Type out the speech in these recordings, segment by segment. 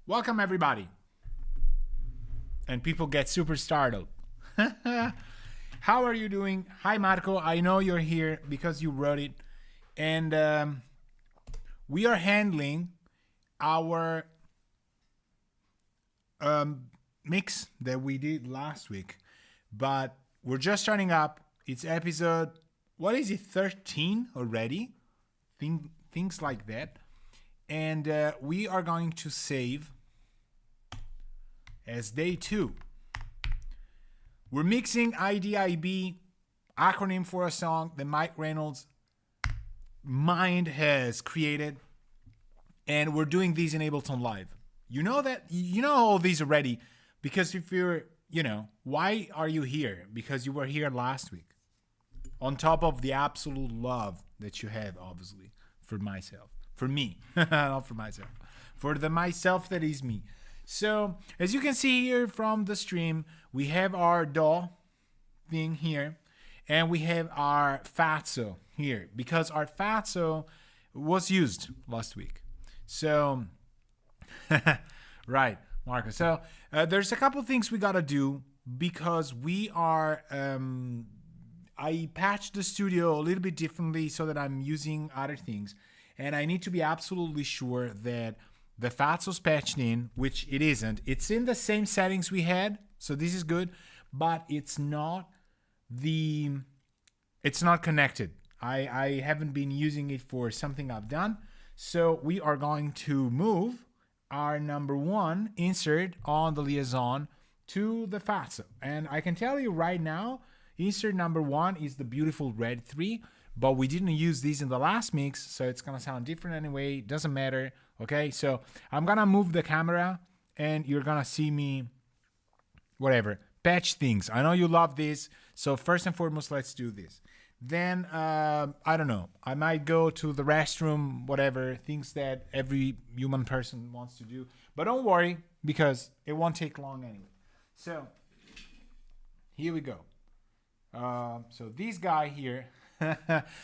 Welcome, everybody. And people get super startled. How are you doing? Hi, Marco. I know you're here because you wrote it. And we are handling our mix that we did last week. But we're just starting up. It's episode, what is it, 13 already? Things like that. And we are going to save as day 2. We're mixing IDIB, acronym for a song that Mike Reynolds' mind has created. And we're doing these in Ableton Live. You know all these already, because if you're, why are you here? Because you were here last week. On top of the absolute love that you have, obviously, for myself. For me, not for myself. For the myself that is me. So, as you can see here from the stream, we have our DAW thing here. And we have our Fatso here. Because our Fatso was used last week. So, right, Marco. So, there's a couple things we got to do. Because we are... I patched the studio a little bit differently so that I'm using other things. And I need to be absolutely sure that the Fatso's patched in, which it isn't. It's in the same settings we had, so this is good, but it's not connected. I haven't been using it for something I've done. So we are going to move our number 1 insert on the liaison to the Fatso. And I can tell you right now, insert number 1 is the beautiful red 3. But we didn't use these in the last mix, so it's going to sound different anyway. Doesn't matter, okay? So I'm going to move the camera, and you're going to see me, patch things. I know you love this, so first and foremost, let's do this. Then, I don't know. I might go to the restroom, things that every human person wants to do. But don't worry, because it won't take long anyway. So, here we go. So this guy here...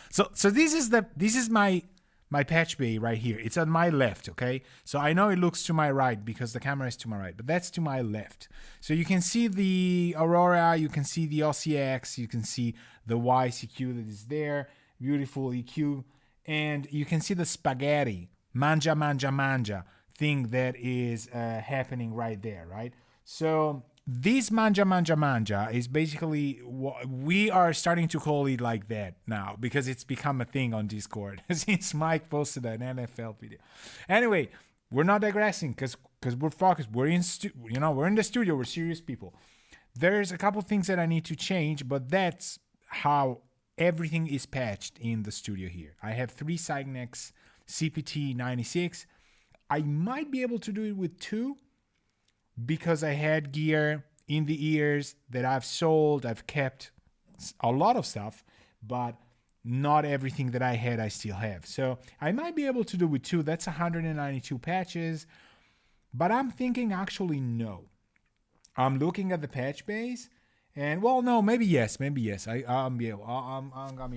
so this is my patch bay right here. It's on my left, okay? So I know it looks to my right because the camera is to my right, but that's to my left. So you can see the Aurora, you can see the OCX, you can see the YCQ that is there, beautiful EQ, and you can see the spaghetti, manja thing that is happening right there, right? So this manja is basically what we are starting to call it like that now because it's become a thing on Discord since Mike posted an NFL video. Anyway, we're not digressing because we're focused. We're in the studio. We're serious people. There's a couple things that I need to change, but that's how everything is patched in the studio here. I have 3 Cygnets CPT 96. I might be able to do it with 2. Because I had gear in the ears that I've sold, I've kept a lot of stuff, but not everything that I had I still have. So I might be able to do with 2. That's 192 patches, but I'm thinking actually no. I'm looking at the patch base, and maybe yes. I'm gonna be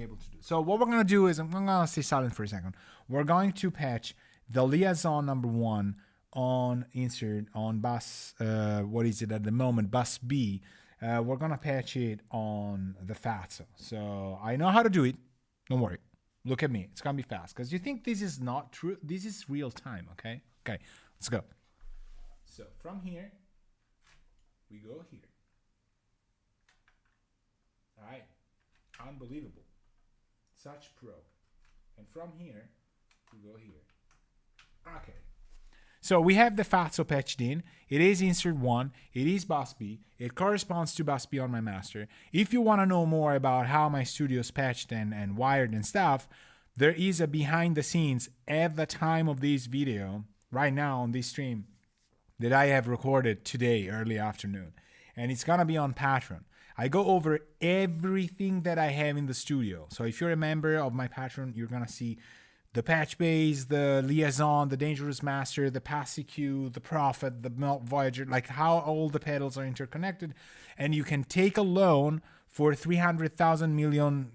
able to do. So what we're gonna do is I'm gonna stay silent for a second. We're going to patch the liaison number 1. On insert on bus, at the moment, bus B. We're gonna patch it on the Fatso. So I know how to do it. Don't worry. Look at me. It's gonna be fast. Because you think this is not true. This is real time, okay? Okay, let's go. So from here, we go here. All right. Unbelievable. Such pro. And from here, we go here. Okay. So we have the Fatso patched in. It is insert 1. It is bus B. It corresponds to bus B on my master. If you want to know more about how my studio's patched and wired and stuff, there is a behind the scenes at the time of this video, right now on this stream, that I have recorded today, early afternoon. And it's going to be on Patreon. I go over everything that I have in the studio. So if you're a member of my Patreon, you're going to see the patch base, the liaison, the dangerous master, the pass EQ, the prophet, the melt voyager, like how all the pedals are interconnected. And you can take a loan for 300,000 million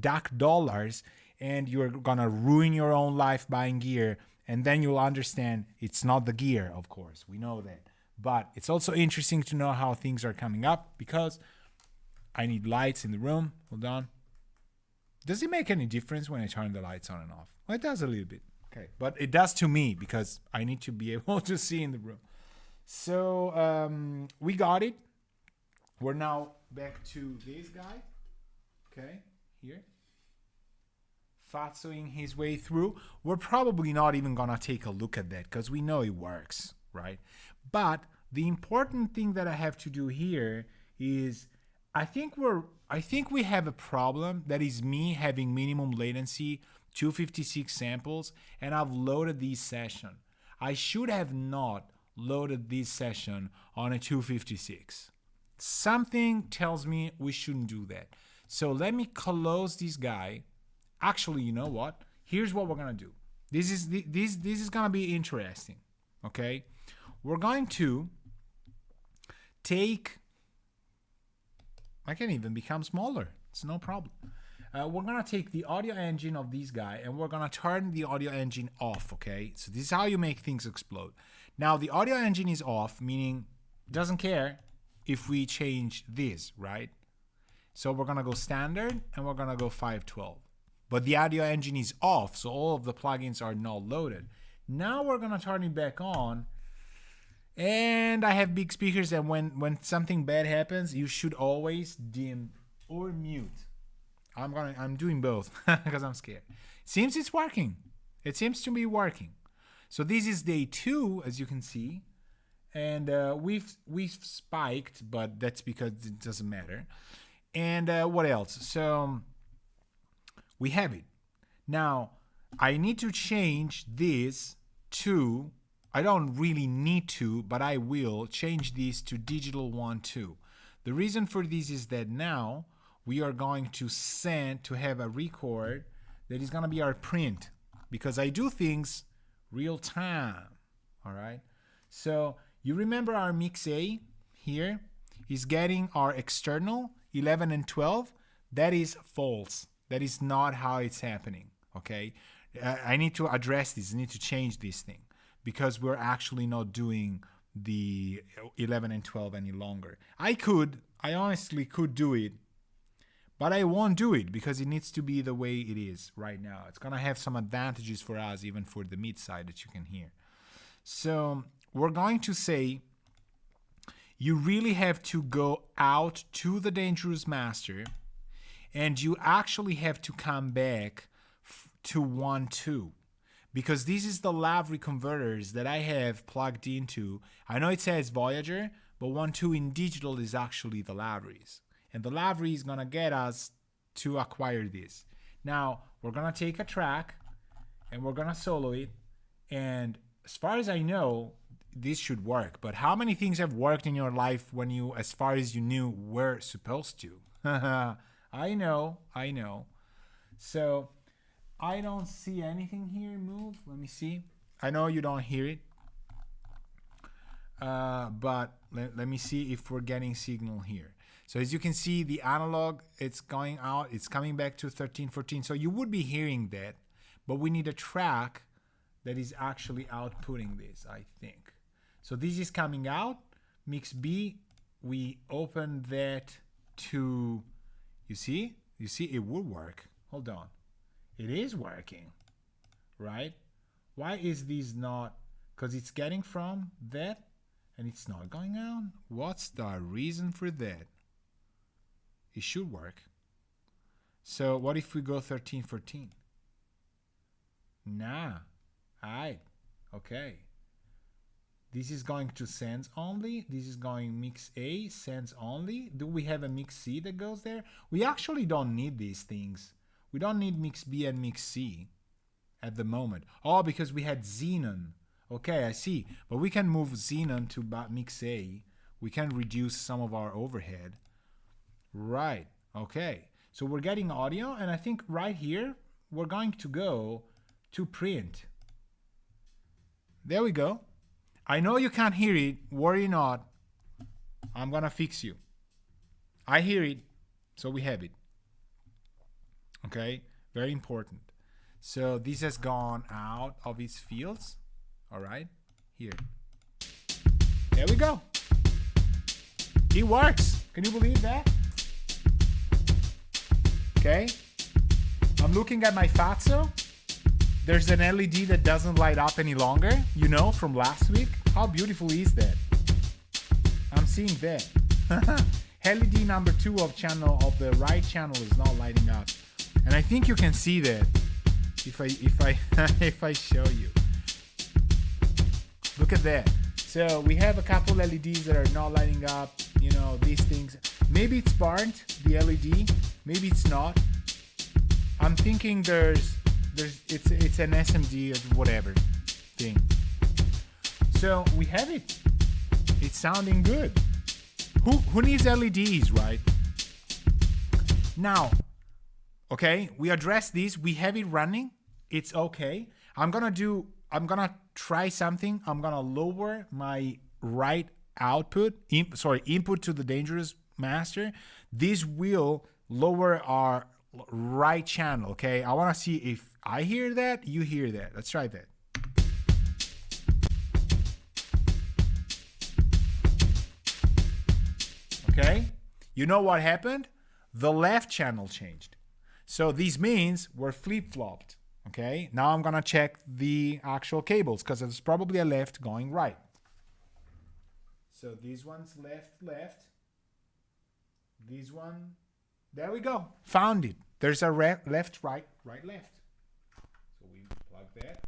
DAC dollars, and you're gonna ruin your own life buying gear And then you'll understand it's not the gear, of course. We know that. But it's also interesting to know how things are coming up because I need lights in the room. Hold on. Does it make any difference when I turn the lights on and off? Well, it does a little bit. Okay. But it does to me because I need to be able to see in the room. So we got it. We're now back to this guy. Okay. Here. Fatsoing his way through. We're probably not even going to take a look at that because we know it works, right? But the important thing that I have to do here is I think we have a problem that is me having minimum latency 256 samples and I've loaded this session. I should have not loaded this session on a 256. Something tells me we shouldn't do that. So let me close this guy. Actually, you know what? Here's what we're going to do. This is going to be interesting, okay? We're going to take, I can even become smaller. It's no problem. We're going to take the audio engine of this guy and we're going to turn the audio engine off, okay? So this is how you make things explode. Now, the audio engine is off, meaning it doesn't care if we change this, right? So we're going to go standard and we're going to go 512. But the audio engine is off, so all of the plugins are not loaded. Now we're going to turn it back on. And I have big speakers, and when something bad happens, you should always dim or mute. I'm doing both because I'm scared. Seems it's working. It seems to be working. So this is day 2, as you can see, and we've spiked, but that's because it doesn't matter. And what else? So we have it. Now I need to change this to. I don't really need to, but I will change this to digital 1-2. The reason for this is that now we are going to have a record that is going to be our print because I do things real time. All right. So you remember our mix A here is getting our external 11 and 12. That is false. That is not how it's happening. Okay. I need to address this. I need to change this thing. Because we're actually not doing the 11 and 12 any longer. I honestly could do it, but I won't do it because it needs to be the way it is right now. It's going to have some advantages for us, even for the mid side that you can hear. So we're going to say you really have to go out to the dangerous master and you actually have to come back to 1-2. Because this is the Lavry converters that I have plugged into. I know it says Voyager, but 1-2 in digital is actually the Lavries. And the Lavry is going to get us to acquire this. Now, we're going to take a track and we're going to solo it. And as far as I know, this should work. But how many things have worked in your life when you, as far as you knew, were supposed to? I know. So I don't see anything here move. Let me see. I know you don't hear it. But let me see if we're getting signal here. So as you can see, the analog, it's going out. It's coming back to 1314. So you would be hearing that. But we need a track that is actually outputting this, I think. So this is coming out. Mix B, we open that to, you see? You see, it would work. Hold on. It is working, right? Why is this not? Because it's getting from that and it's not going out. What's the reason for that? It should work. So what if we go 1314? Nah. Alright. Okay. This is going to sends only. This is going mix A, sends only. Do we have a mix C that goes there? We actually don't need these things. We don't need mix B and mix C at the moment. Oh, because we had Xenon. Okay, I see. But we can move Xenon to mix A. We can reduce some of our overhead. Right. Okay. So we're getting audio, and I think right here, we're going to go to print. There we go. I know you can't hear it. Worry not. I'm going to fix you. I hear it, so we have it. Okay, very important. So this has gone out of its fields. All right, here. There we go. It works. Can you believe that? Okay. I'm looking at my Fatso. There's an LED that doesn't light up any longer, you know, from last week. How beautiful is that? I'm seeing that. LED number 2 of the right channel is not lighting up. And I think you can see that if I show you. Look at that. So we have a couple LEDs that are not lighting up, you know, these things. Maybe it's burnt, the LED, maybe it's not. I'm thinking it's an SMD or whatever thing. So we have it. It's sounding good. Who needs LEDs, right? Now, okay, we address this. We have it running. It's okay. I'm gonna try something. I'm gonna lower my right input to the Dangerous Master. This will lower our right channel, okay? I want to see if I hear that, you hear that. Let's try that. Okay? You know what happened? The left channel changed. So this means we're flip-flopped, okay? Now I'm going to check the actual cables because there's probably a left going right. So this one's left. This one, there we go. Found it. There's a left, right, left. So we plug that.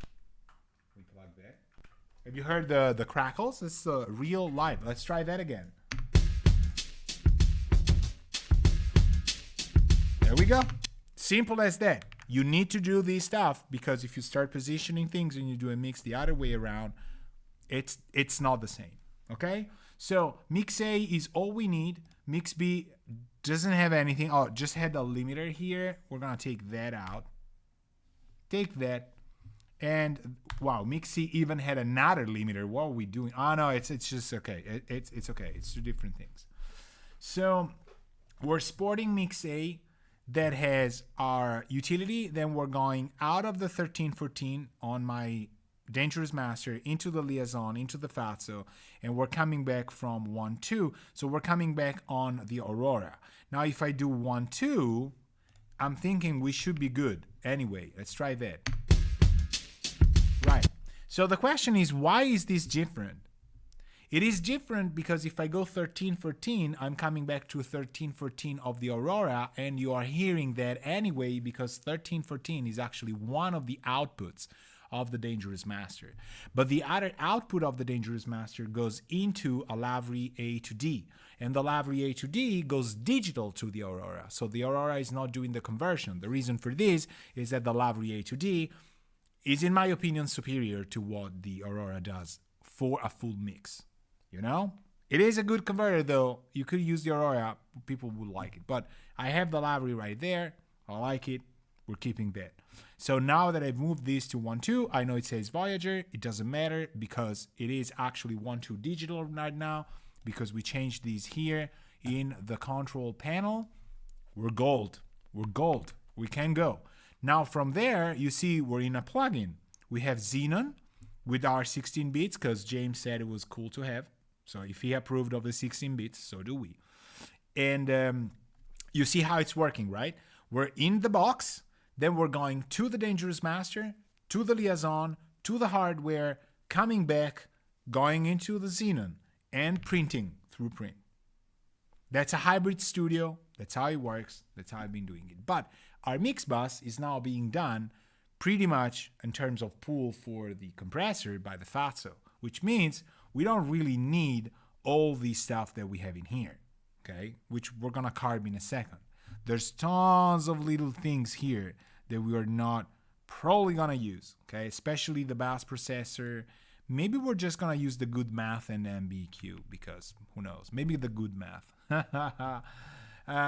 Have you heard the crackles? It's real live. Let's try that again. There we go. Simple as that. You need to do this stuff because if you start positioning things and you do a mix the other way around, it's not the same. Okay? So mix A is all we need. Mix B doesn't have anything. Oh, just had a limiter here. We're gonna take that out. Take that. And wow, mix C even had another limiter. What are we doing? Oh no, it's just okay. It's okay. It's two different things. So we're sporting mix A that has our utility. Then we're going out of the 1314 on my Dangerous Master into the Liaison, into the Fatso, and we're coming back from 1-2. So we're coming back on the Aurora. Now if I do 1-2, I'm thinking we should be good. Anyway, let's try that. Right. So the question is, why is this different? It is different because if I go 13-14, I'm coming back to 13-14 of the Aurora, and you are hearing that anyway because 13-14 is actually one of the outputs of the Dangerous Master. But the other output of the Dangerous Master goes into a Lavery A to D. And the Lavery A to D goes digital to the Aurora. So the Aurora is not doing the conversion. The reason for this is that the Lavery A to D is, in my opinion, superior to what the Aurora does for a full mix. You know? It is a good converter, though. You could use the Aurora. People would like it. But I have the Lavery right there. I like it. We're keeping that. So now that I've moved this to 1-2, I know it says Voyager. It doesn't matter because it is actually 1-2 digital right now because we changed these here in the control panel. We're gold. We can go. Now from there, you see we're in a plugin. We have Xenon with our 16 bits because James said it was cool to have. So if he approved of the 16 bits, so do we. And you see how it's working, right? We're in the box. Then we're going to the Dangerous Master, to the Liaison, to the hardware, coming back, going into the Xenon, and printing through print. That's a hybrid studio. That's how it works. That's how I've been doing it. But our mix bus is now being done pretty much in terms of pool for the compressor by the Fatso, which means we don't really need all the stuff that we have in here, okay? Which we're going to carve in a second. There's tons of little things here that we are not probably going to use, okay? Especially the bus processor. Maybe we're just going to use the good math and MBQ because who knows? Maybe the good math.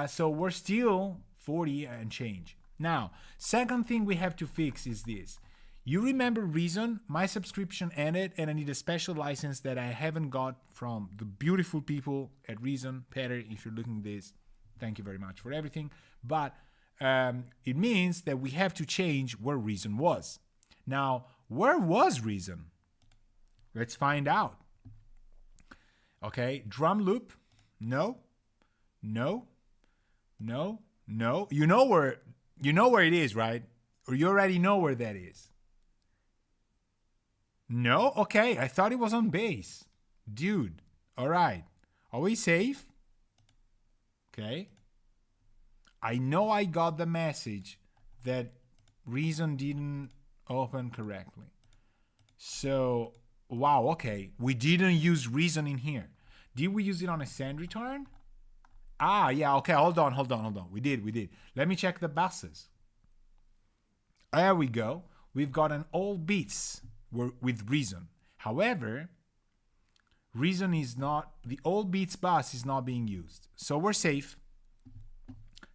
So we're still 40 and change. Now, second thing we have to fix is this. You remember Reason? My subscription ended and I need a special license that I haven't got from the beautiful people at Reason. Peter, if you're looking at this, thank you very much for everything. But it means that we have to change where reason was. Now, where was reason? Let's find out. Okay, drum loop. No, no, no, no. You know where it is, right? Or you already know where that is. No? Okay, I thought it was on bass. Dude, all right. Are we safe? Okay. I know I got the message that reason didn't open correctly. So, wow, okay. We didn't use reason in here. Did we use it on a send return? Ah, yeah, okay. Hold on. We did. Let me check the buses. There we go. We've got an all beats with reason. However, reason is not, the all beats bus is not being used. So we're safe.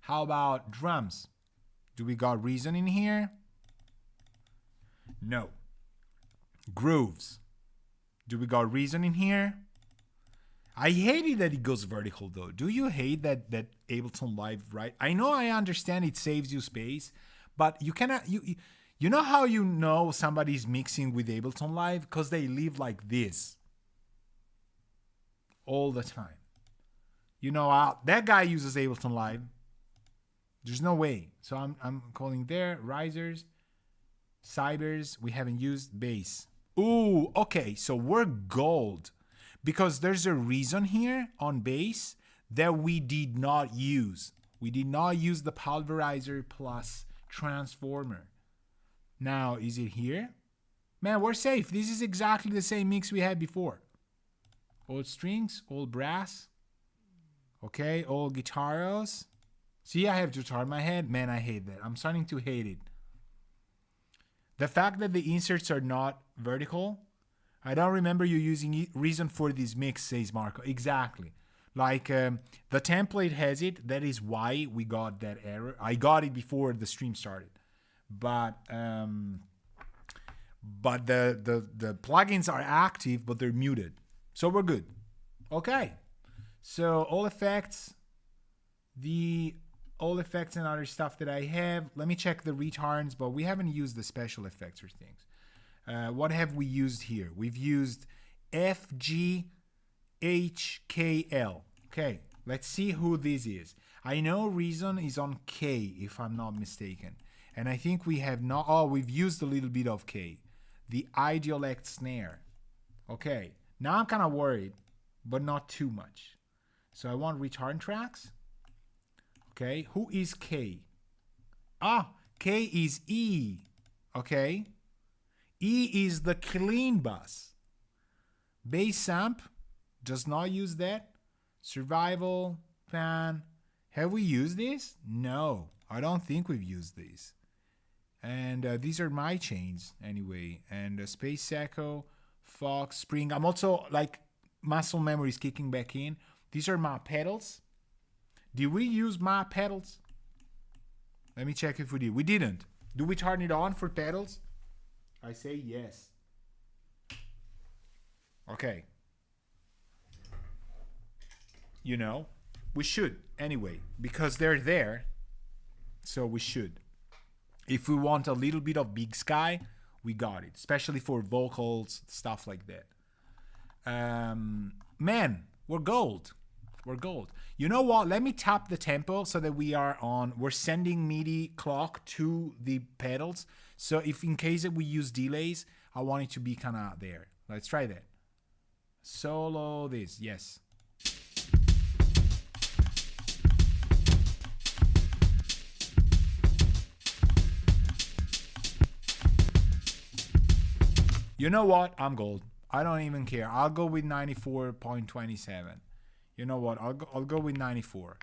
How about drums? Do we got reason in here? No. Grooves. Do we got reason in here? I hate it that it goes vertical though. Do you hate that Ableton Live, right? I know, I understand it saves you space, but you cannot, you know how you know somebody's mixing with Ableton Live? Because they live like this all the time. You know, that guy uses Ableton Live. There's no way. So I'm calling there risers, cybers. We haven't used bass. Ooh, okay. So we're gold because there's a reason here on bass that we did not use. We did not use the pulverizer plus transformer. Now, is it here? Man, we're safe. This is exactly the same mix we had before. Old strings, old brass. Okay, old guitars. See, I have guitar in my head. Man, I hate that. I'm starting to hate it. The fact that the inserts are not vertical, I don't remember you using reason for this mix, says Marco. Exactly. Like the template has it. That is why we got that error. I got it before the stream started. But the plugins are active, but they're muted. So we're good. Okay. So all effects and other stuff that I have. Let me check the returns, but we haven't used the special effects or things. What have we used here? We've used FGHKL. Okay, let's see who this is. I know reason is on K, if I'm not mistaken. And I think we have not, we've used a little bit of K. The Ideolect snare. Okay, now I'm kind of worried, but not too much. So I want return tracks. Okay, who is K? K is E. Okay, E is the clean bus. Bass amp does not use that. Survival, fan. Have we used this? No, I don't think we've used these. And these are my chains anyway. And Space Echo, Fox, Spring. I'm also like muscle memory is kicking back in. These are my pedals. Did we use my pedals? Let me check if we did. We didn't. Do we turn it on for pedals? I say yes. Okay. You know, we should anyway, because they're there. So we should. If we want a little bit of big sky, we got it. Especially for vocals, stuff like that. Man, we're gold. We're gold. You know what? Let me tap the tempo so that we're sending MIDI clock to the pedals. So if in case that we use delays, I want it to be kind of there. Let's try that. Solo this, yes. You know what? I'm gold. I don't even care. I'll go with 94.27. You know what? I'll go with 94.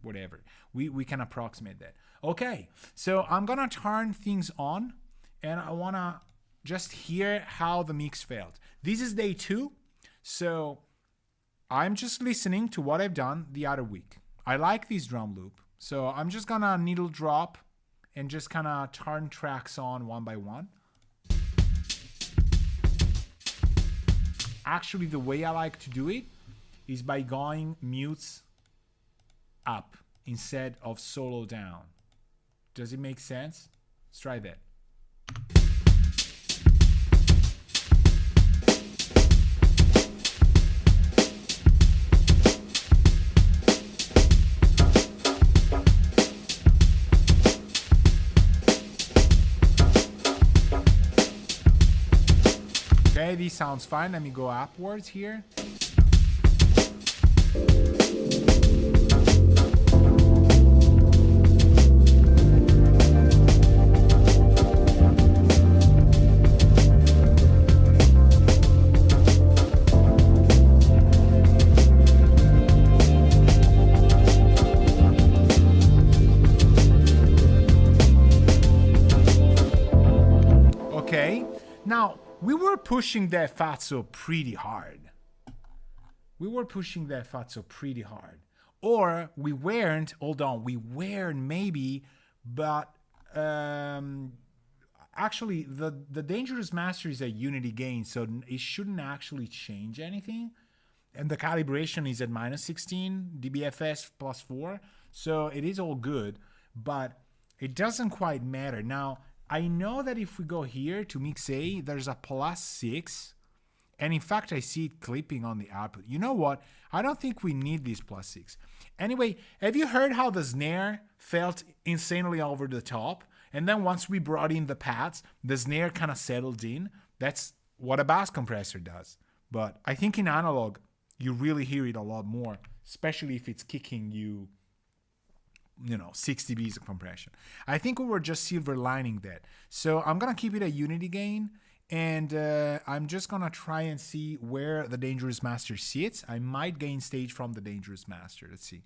Whatever. We can approximate that. Okay. So I'm going to turn things on and I want to just hear how the mix felt. This is day 2. So I'm just listening to what I've done the other week. I like this drum loop. So I'm just going to needle drop and just kind of turn tracks on one by one. Actually, the way I like to do it is by going mutes up instead of solo down. Does it make sense? Let's try that. Okay, this sounds fine. Let me go upwards here. Okay, now we were pushing that fatso pretty hard. Or we weren't, hold on, we weren't maybe, but actually the Dangerous Master is a unity gain, so it shouldn't actually change anything. And the calibration is at -16, dBFS +4, so it is all good, but it doesn't quite matter. Now, I know that if we go here to mix A, there's a +6. And in fact, I see it clipping on the output. You know what? I don't think we need this +6. Anyway, have you heard how the snare felt insanely over the top? And then once we brought in the pads, the snare kind of settled in. That's what a bass compressor does. But I think in analog, you really hear it a lot more, especially if it's kicking you, 6 dBs of compression. I think we were just silver lining that. So I'm going to keep it a unity gain. And I'm just going to try and see where the Dangerous Master sits. I might gain stage from the Dangerous Master. Let's see.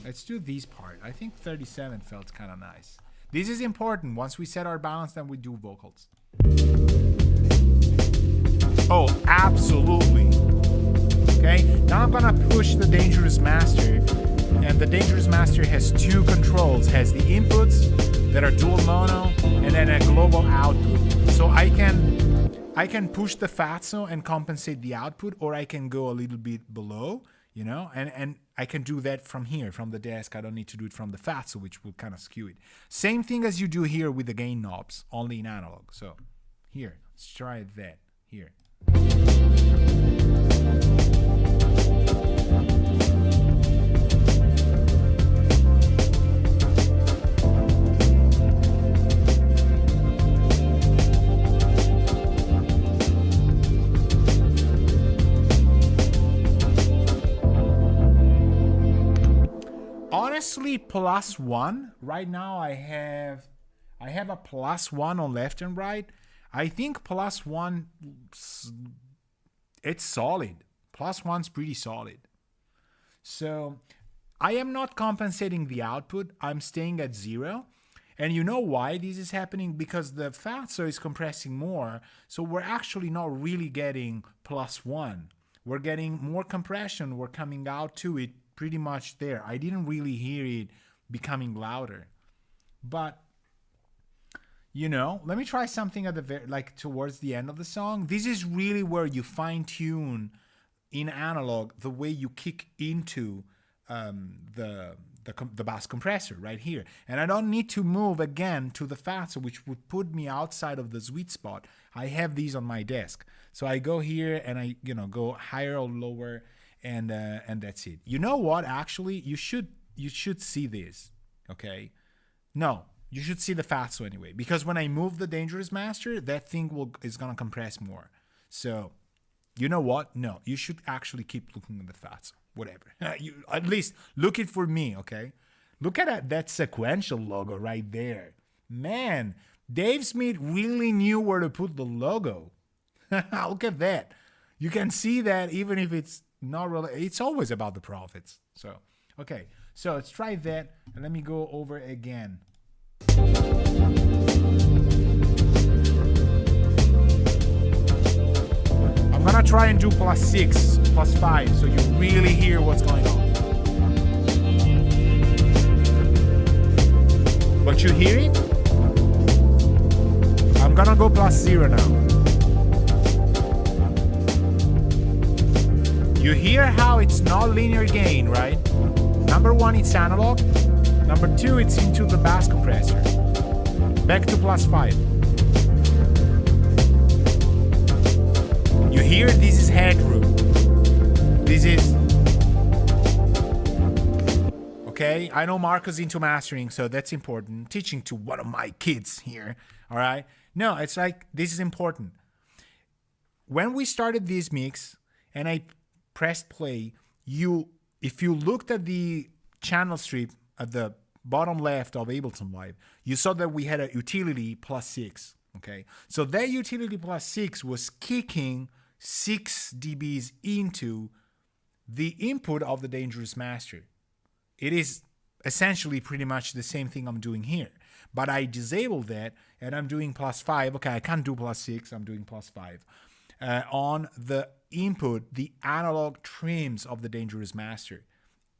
Let's do this part. I think 37 felt kind of nice. This is important. Once we set our balance, then we do vocals. Oh, absolutely. Okay, now I'm going to push the Dangerous Master. And the Dangerous Master has two controls. Has the inputs that are dual mono and then a global output. So I can push the fatso and compensate the output, or I can go a little bit below, and I can do that from here, from the desk. I don't need to do it from the fatso, which will kind of skew it. Same thing as you do here with the gain knobs, only in analog. So here, let's try that here. Honestly, +1. Right now I have a +1 on left and right. I think +1, it's solid. +1's pretty solid. So I am not compensating the output. I'm staying at 0. And you know why this is happening? Because the fatso is compressing more. So we're actually not really getting +1. We're getting more compression. We're coming out to it pretty much there. I didn't really hear it becoming louder. But, let me try something at the towards the end of the song. This is really where you fine tune in analog the way you kick into the bass compressor right here. And I don't need to move again to the fatso, which would put me outside of the sweet spot. I have these on my desk. So I go here and I, go higher or lower, and that's it. You know what? Actually, you should see this, okay? No, you should see the fatso anyway, because when I move the Dangerous Master, that thing is gonna compress more. So, you know what? No, you should actually keep looking at the fatso. Whatever. You at least look it for me, okay? Look at that sequential logo right there. Man, Dave Smith really knew where to put the logo. Look at that. You can see that even if it's not really, it's always about the profits. So, okay. So let's try that, and let me go over again. I'm gonna try and do +6, +5, so you really hear what's going on. But you hear it? I'm gonna go +0 now. You hear how it's not linear gain, right? Number one, it's analog. Number 2, it's into the bass compressor. Back to +5. You hear? This is headroom. This is... Okay, I know Marco's into mastering, so that's important. Teaching to one of my kids here, all right? No, it's like, this is important. When we started this mix and I pressed play, if you looked at the channel strip at the bottom left of Ableton Live, you saw that we had a utility +6, okay? So that utility +6 was kicking 6 dBs into the input of the Dangerous Master. It is essentially pretty much the same thing I'm doing here. But I disabled that and I'm doing +5. Okay, I can't do +6, I'm doing +5. On the input, the analog trims of the Dangerous Master.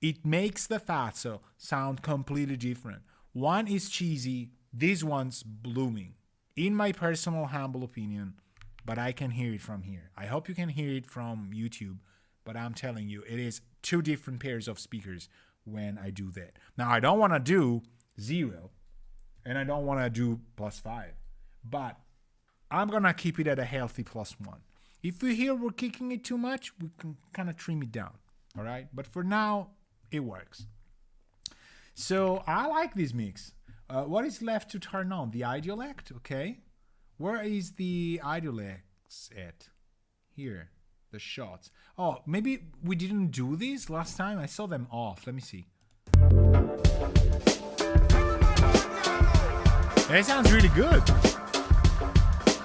It makes the Fatso sound completely different. One is cheesy, this one's blooming. In my personal humble opinion, but I can hear it from here. I hope you can hear it from YouTube, but I'm telling you, it is 2 different pairs of speakers when I do that. Now, I don't want to do 0, and I don't want to do +5, but I'm going to keep it at a healthy +1. If we hear we're kicking it too much, we can kind of trim it down, all right? But for now, it works. So I like this mix. What is left to turn on? The Ideolect, okay. Where is the Ideolects at? Here, the shots. Oh, maybe we didn't do these last time. I saw them off. Let me see. That sounds really good.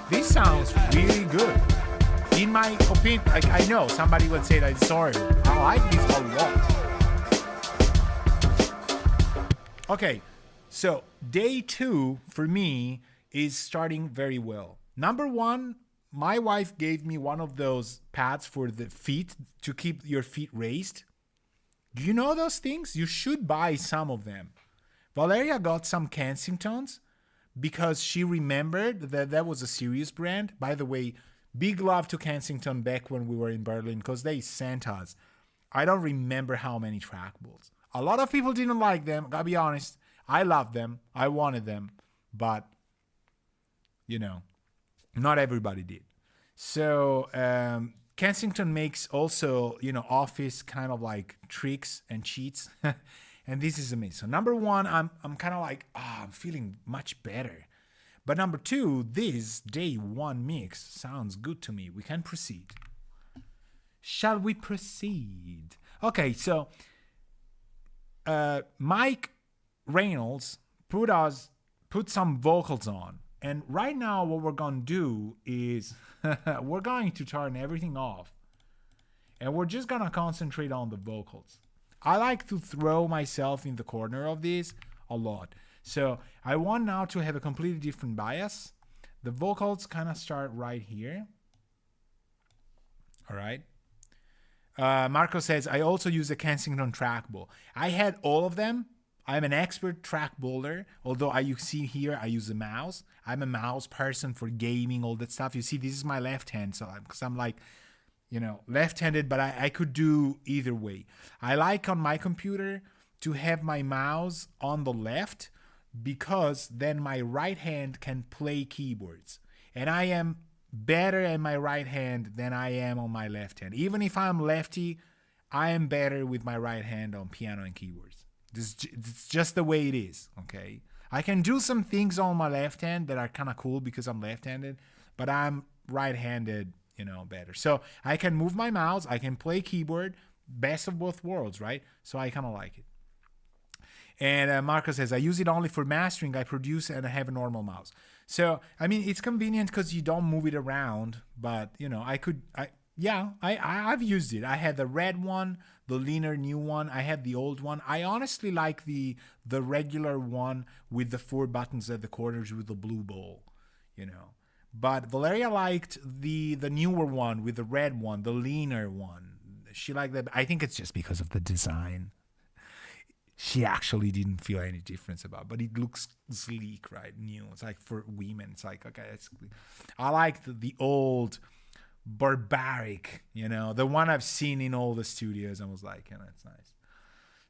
This sounds really good. In my opinion, like, I know somebody would say that it's horrible. I like this a lot. Okay, so day 2 for me is starting very well. Number 1, my wife gave me one of those pads for the feet to keep your feet raised. Do you know those things? You should buy some of them. Valeria got some Kensingtons because she remembered that that was a serious brand. By the way, big love to Kensington back when we were in Berlin because they sent us, I don't remember how many trackballs. A lot of people didn't like them, gotta be honest. I loved them, I wanted them, but you know, not everybody did. So Kensington makes also, you know, office kind of like tricks and cheats. And this is amazing. So number 1, I'm kind of like, I'm feeling much better. But number 2, this day 1 mix sounds good to me. We can proceed. Shall we proceed? Okay, so Mike Reynolds put some vocals on. And right now what we're going to do is we're going to turn everything off. And we're just going to concentrate on the vocals. I like to throw myself in the corner of this a lot. So I want now to have a completely different bias. The vocals kind of start right here. All right. Marco says, I also use a Kensington trackball. I had all of them. I'm an expert trackballer, although you see here I use a mouse. I'm a mouse person for gaming, all that stuff. You see, this is my left hand, so because I'm like, you know, left-handed, but I could do either way. I like on my computer to have my mouse on the left because then my right hand can play keyboards. And I am better at my right hand than I am on my left hand. Even if I'm lefty, I am better with my right hand on piano and keyboards. It's just the way it is, okay? I can do some things on my left hand that are kind of cool because I'm left-handed, but I'm right-handed, you know, better. So I can move my mouse, I can play keyboard, best of both worlds, right? So I kind of like it. And Marco says, I use it only for mastering. I produce and I have a normal mouse. So, I mean, it's convenient because you don't move it around, but, you know, I've used it. I had the red one, the leaner new one. I had the old one. I honestly like the regular one with the 4 buttons at the corners with the blue bowl, you know. But Valeria liked the newer one with the red one, the leaner one. She liked that. I think it's just because of the design. She actually didn't feel any difference about it, but it looks sleek, right? New. It's like for women. It's like, okay, I like the old barbaric, you know, the one I've seen in all the studios. I was like, you know, it's nice.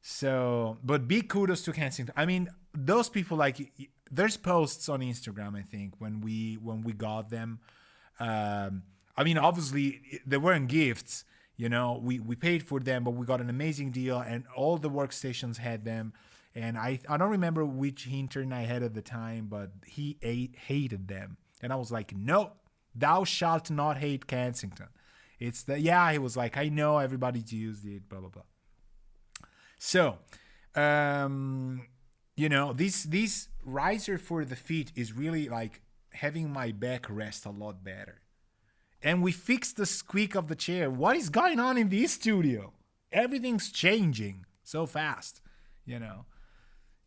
So, but big kudos to Kensington. I mean, those people, like, there's posts on Instagram, I think, when we got them. I mean, obviously they weren't gifts, you know, we paid for them, but we got an amazing deal and all the workstations had them. And I don't remember which intern I had at the time, but he hated them. And I was like, no, thou shalt not hate Kensington. It's the, yeah, he was like, I know everybody's used it, blah, blah, blah. So, you know, this riser for the feet is really like having my back rest a lot better. And we fixed the squeak of the chair. What is going on in this studio? Everything's changing so fast, you know.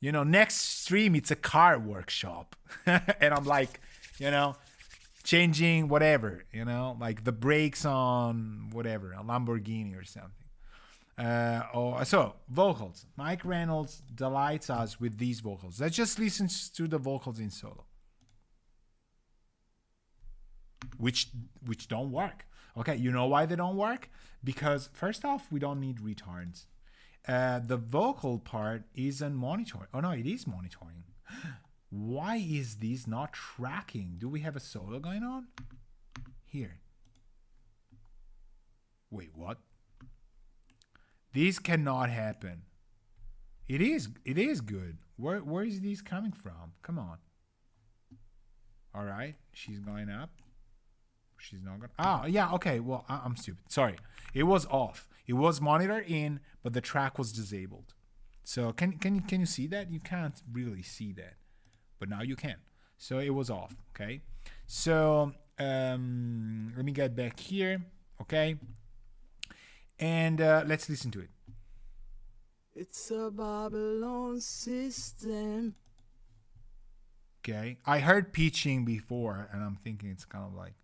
You know, next stream, it's a car workshop. And I'm like, you know, changing whatever, you know, like the brakes on whatever, a Lamborghini or something. So vocals. Mike Reynolds delights us with these vocals. Let's just listen to the vocals in solo, which don't work. Okay, you know why they don't work? Because first off, we don't need retards. The vocal part isn't monitoring. Oh no, it is monitoring. Why is this not tracking? Do we have a solo going on? Here. Wait, what? This cannot happen. It is good. Where is this coming from? Come on. All right, she's going up. She's not going. Oh yeah, okay. Well, I'm stupid. Sorry. It was off. It was monitor in, but the track was disabled. So can you see that? You can't really see that, but now you can. So it was off. Okay. So let me get back here. Okay. And let's listen to it. It's a Babylon system. Okay. I heard pitching before, and I'm thinking it's kind of like.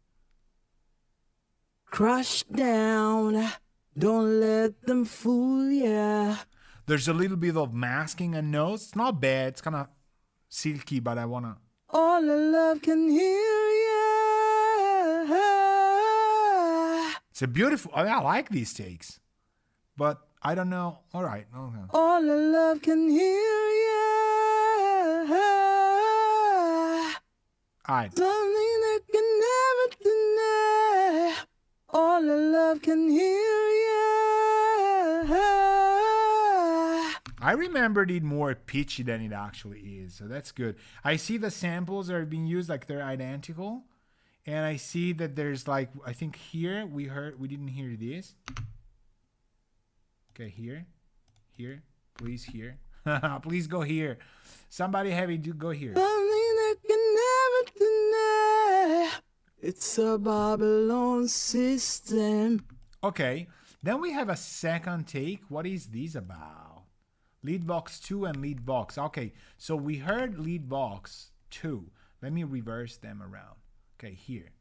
Crush down. Don't let them fool ya. There's a little bit of masking and notes. It's not bad. It's kind of silky, but I want to. All the love can hear ya. It's a beautiful. I like these takes, but I don't know. All right. Okay. All the love can hear ya. All right. Something that can never deny. All the love can hear ya. I remembered it more pitchy than it actually is, so that's good. I see the samples are being used like they're identical. And I see that there's like, I think here we didn't hear this. Okay, here, please here. Please go here. Somebody have it go here. Something that can never deny. It's a Babylon system. Okay, then we have a second take. What is this about? Lead box 2 and lead box. Okay, so we heard lead box 2. Let me reverse them around. Okay, here.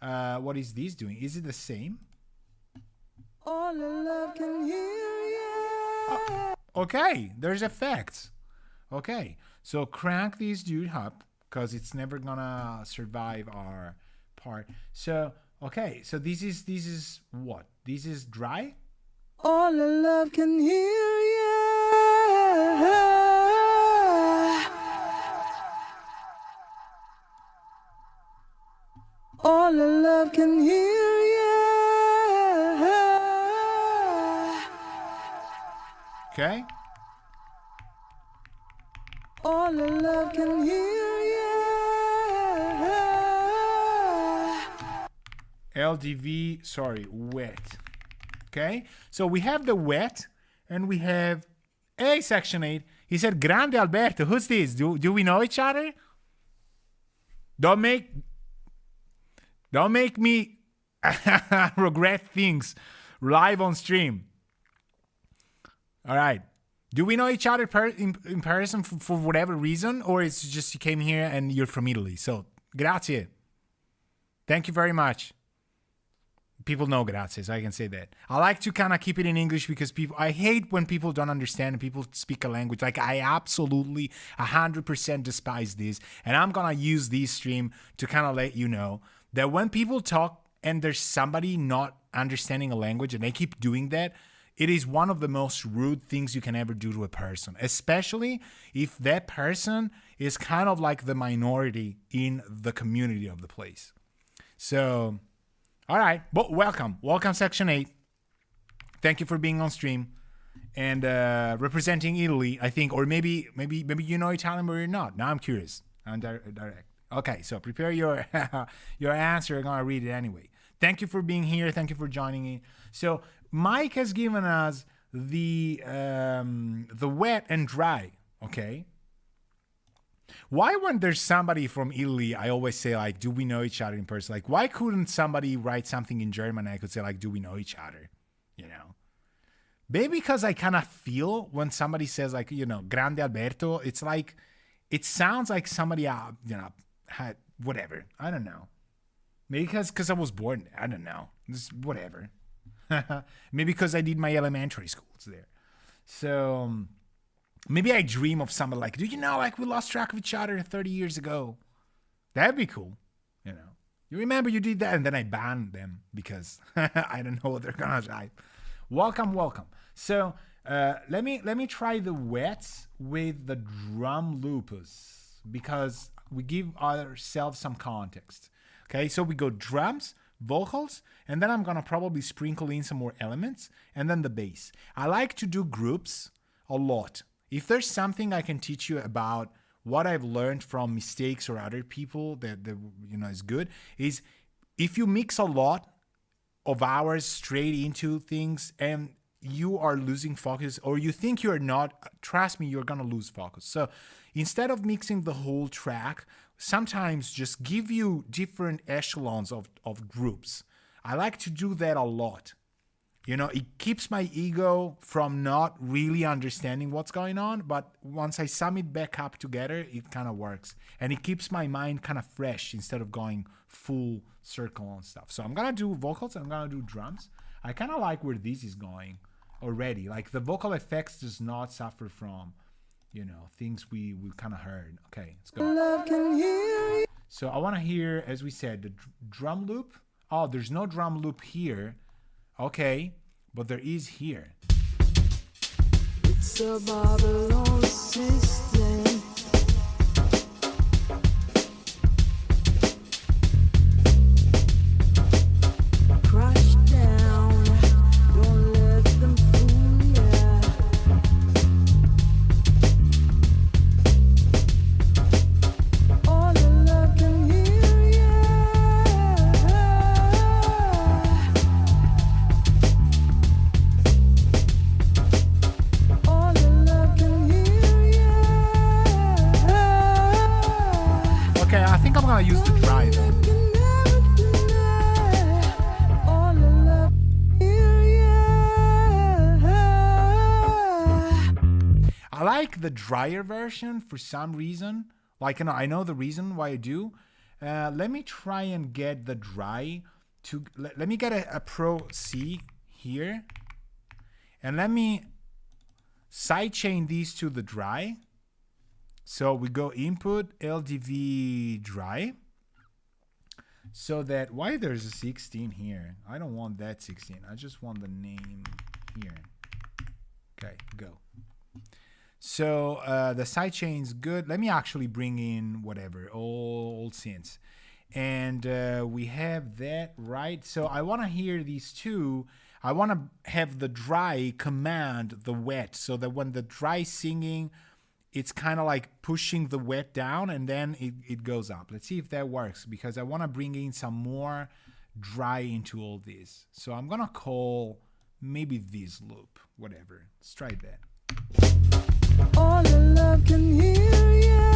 What is this doing? Is it the same? All the love can hear ya. Okay, there's effects. Okay, so crank this dude up because it's never gonna survive our part. So, okay, so this is what? This is dry? All the love can hear ya. All the love can hear ya. Okay. All the love can hear ya. LDV, sorry, wet. Okay, so we have the wet and we have a section 8. He said, Grande Alberto, who's this? Do we know each other? Don't make me regret things live on stream. All right. Do we know each other in person for whatever reason? Or it's just you came here and you're from Italy? So, grazie. Thank you very much. People know grazie, so I can say that. I like to kind of keep it in English because I hate when people don't understand and people speak a language. Like, I absolutely 100% despise this. And I'm going to use this stream to kind of let you know that when people talk and there's somebody not understanding a language and they keep doing that, it is one of the most rude things you can ever do to a person, especially if that person is kind of like the minority in the community of the place. So, all right, but welcome Section 8. Thank you for being on stream and representing Italy, I think, or maybe you know Italian, but you're not. Now I'm curious. I'm direct. Okay, so prepare your your answer. I'm gonna read it anyway. Thank you for being here. Thank you for joining in. So Mike has given us the wet and dry. Okay. Why when there's somebody from Italy, I always say like, do we know each other in person? Like, why couldn't somebody write something in German? And I could say like, do we know each other? You know. Maybe because I kind of feel when somebody says like, you know, Grande Alberto, it's like, it sounds like somebody, you know, had whatever. I don't know. Maybe because I was born, I don't know. Just whatever. Maybe because I did my elementary schools there. So maybe I dream of somebody like, do you know, like we lost track of each other 30 years ago. That'd be cool. You know, you remember you did that, and then I banned them because I don't know what they're gonna type. Welcome. So let me try the wets with the drum loops because we give ourselves some context. Okay, so we go drums, vocals, and then I'm gonna probably sprinkle in some more elements, and then the bass. I like to do groups a lot. If there's something I can teach you about what I've learned from mistakes or other people that you know is good, is if you mix a lot of hours straight into things and you are losing focus, or you think you're not, trust me, you're gonna lose focus. So instead of mixing the whole track, sometimes just give you different echelons of groups. I like to do that a lot. You know, it keeps my ego from not really understanding what's going on, but once I sum it back up together, it kind of works. And it keeps my mind kind of fresh instead of going full circle on stuff. So I'm gonna do vocals, I'm gonna do drums. I kind of like where this is going already. Like the vocal effects does not suffer from, you know, things we kind of heard. Okay, let's go. So I want to hear, as we said, the drum loop. Oh, there's no drum loop here. Okay, but there is here. It's a Babylon system. Crash down, don't let them fool ya. All the love can hear ya. All the love can hear ya. Okay, I think I'm gonna use the dry though. I like the drier version for some reason. Like, you know, I know the reason why I do. Let me try and get the dry to. Let me get a Pro C here, and let me sidechain these to the dry. So we go input LDV dry. So that why there's a 16 here? I don't want that 16. I just want the name here. Okay, go. So the sidechain's good. Let me actually bring in whatever, old synths. And we have that, right? So I want to hear these two. I want to have the dry command the wet so that when the dry singing, it's kind of like pushing the wet down and then it goes up. Let's see if that works because I want to bring in some more dry into all this. So I'm going to call maybe this loop, whatever. Let's try that. All the love can hear ya.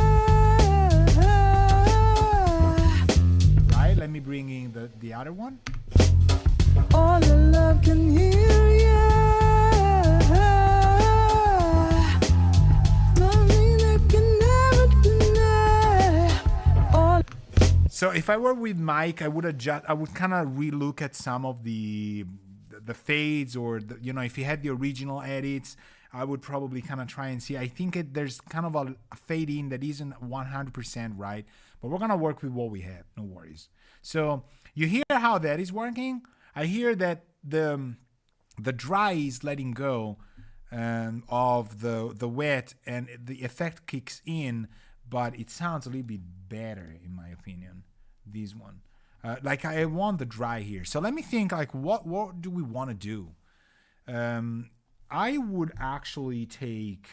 Right, let me bring in the other one. All the love can hear ya. So if I were with Mike, I would adjust. I would kind of relook at some of the fades, or you know, if he had the original edits, I would probably kind of try and see. I think there's kind of a fade in that isn't 100% right, but we're gonna work with what we have. No worries. So you hear how that is working. I hear that The dry is letting go of the wet, and the effect kicks in, but it sounds a little bit better in my opinion. This one, like I want the dry here. So let me think. Like what do we want to do? I would actually take.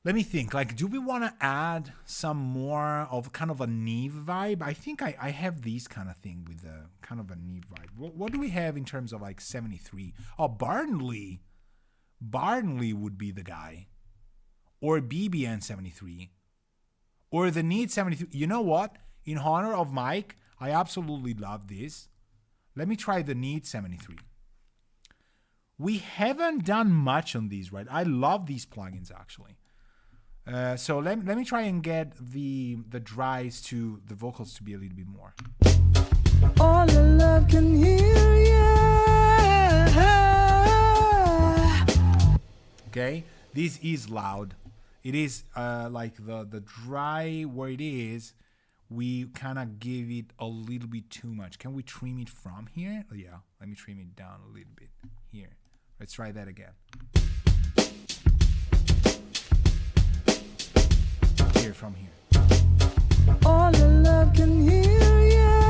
Let me think. Like, do we want to add some more of kind of a Neve vibe? I think I have these kind of thing with a kind of a Neve vibe. What do we have in terms of like 73? Oh, Barnley. Barnley would be the guy. Or BBN 73. Or the Need 73. You know what? In honor of Mike, I absolutely love this. Let me try the Need 73. We haven't done much on these, right? I love these plugins actually. So let me try and get the dries to the vocals to be a little bit more. All the love can hear ya. Okay, this is loud. It is like the dry where it is. We kind of give it a little bit too much. Can we trim it from here? Oh, yeah, let me trim it down a little bit here. Let's try that again. Here, from here. All the love can hear ya.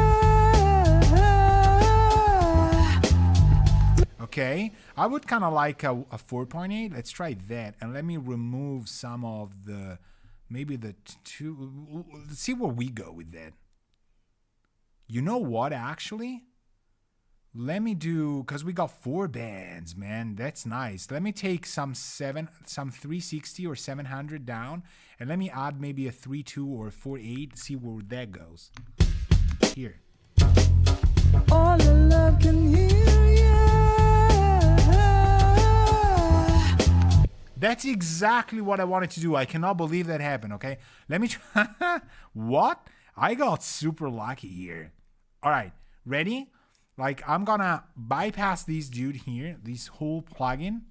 Okay, I would kind of like a 4.8. Let's try that, and let me remove some of the, maybe the two. Let's see where we go with that. You know what, actually? Let me do, because we got 4 bands, man. That's nice. Let me take some 360 or 700 down, and let me add maybe a 3.2 or 4.8. See where that goes. Here. All the love can hear ya. That's exactly what I wanted to do. I cannot believe that happened, okay? Let me try. What? I got super lucky here. All right, ready? Like, I'm gonna bypass this dude here, this whole plugin.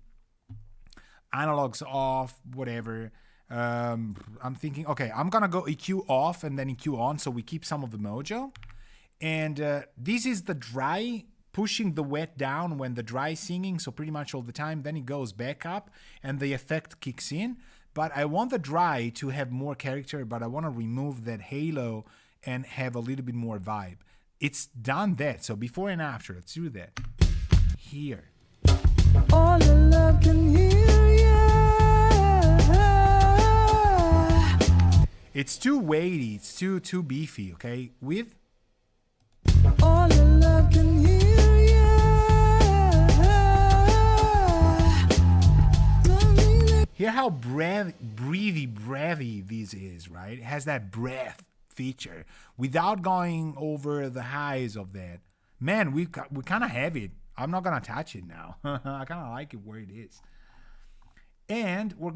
Analogs off, whatever. I'm thinking, okay, I'm gonna go EQ off and then EQ on, so we keep some of the mojo. And this is the dry pushing the wet down when the dry is singing, so pretty much all the time. Then it goes back up and the effect kicks in. But I want the dry to have more character, but I want to remove that halo and have a little bit more vibe. It's done that. So before and after, let's do that. Here. All the love can hear ya. It's too weighty. It's too beefy, okay? With All the love can hear ya. hear how breathy this is, right? It has that breath feature without going over the highs of that. Man, we kind of have it. I'm not gonna touch it now. I kind of like it where it is. And we're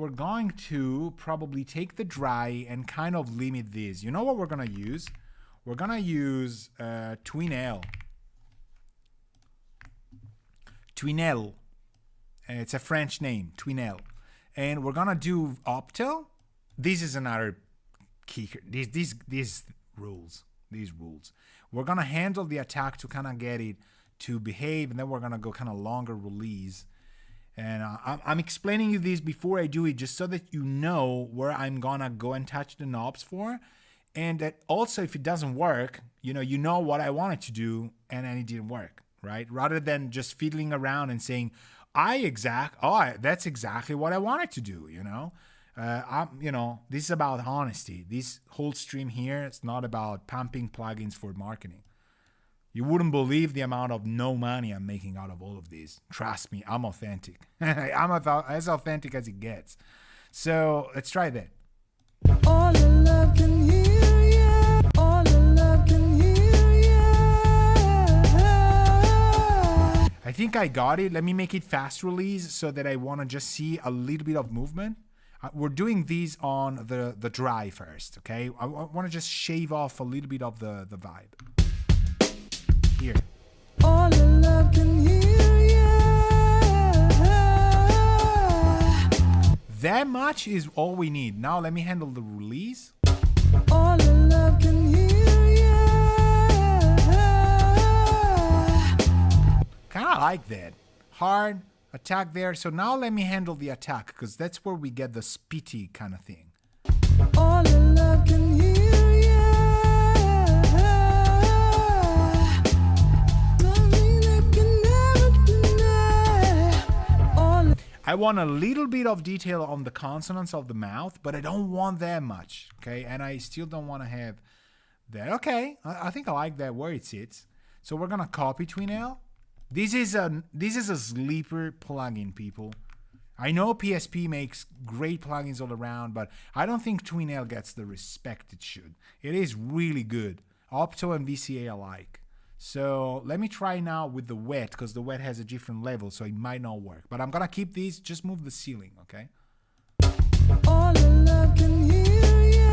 going to probably take the dry and kind of limit this. You know what we're gonna use? We're gonna use Twinel. It's a French name, Twinel. And we're gonna do Opto. This is another kicker. These rules. We're gonna handle the attack to kind of get it to behave, and then we're gonna go kind of longer release. And I'm explaining you this before I do it, just so that you know where I'm gonna go and touch the knobs for, and that also if it doesn't work, you know what I wanted to do, and then it didn't work, right? Rather than just fiddling around and saying, that's exactly what I wanted to do, this is about honesty. This whole stream here, it's not about pumping plugins for marketing. You wouldn't believe the amount of no money I'm making out of all of these. Trust me, I'm authentic. I'm as authentic as it gets. So let's try that. All the love can hear ya. All the love can hear ya. I think I got it. Let me make it fast release so that I want to just see a little bit of movement. We're doing these on the dry first, okay? I want to just shave off a little bit of the vibe. Here. All the love can hear ya. That much is all we need. Now let me handle the release. All the love can hear ya. Kind of like that. Hard, attack there. So now let me handle the attack, because that's where we get the spitty kind of thing. All the love can hear ya. Love me like you never deny. All I want a little bit of detail on the consonants of the mouth, but I don't want that much, okay? And I still don't want to have that. Okay, I think I like that where it sits. So we're gonna copy TwinL. This is a sleeper plugin, people. I know PSP makes great plugins all around, but I don't think TwinL gets the respect it should. It is really good, Opto and VCA alike. So let me try now with the wet, because the wet has a different level, so it might not work. But I'm gonna keep these, just move the ceiling, okay? all the love can hear ya.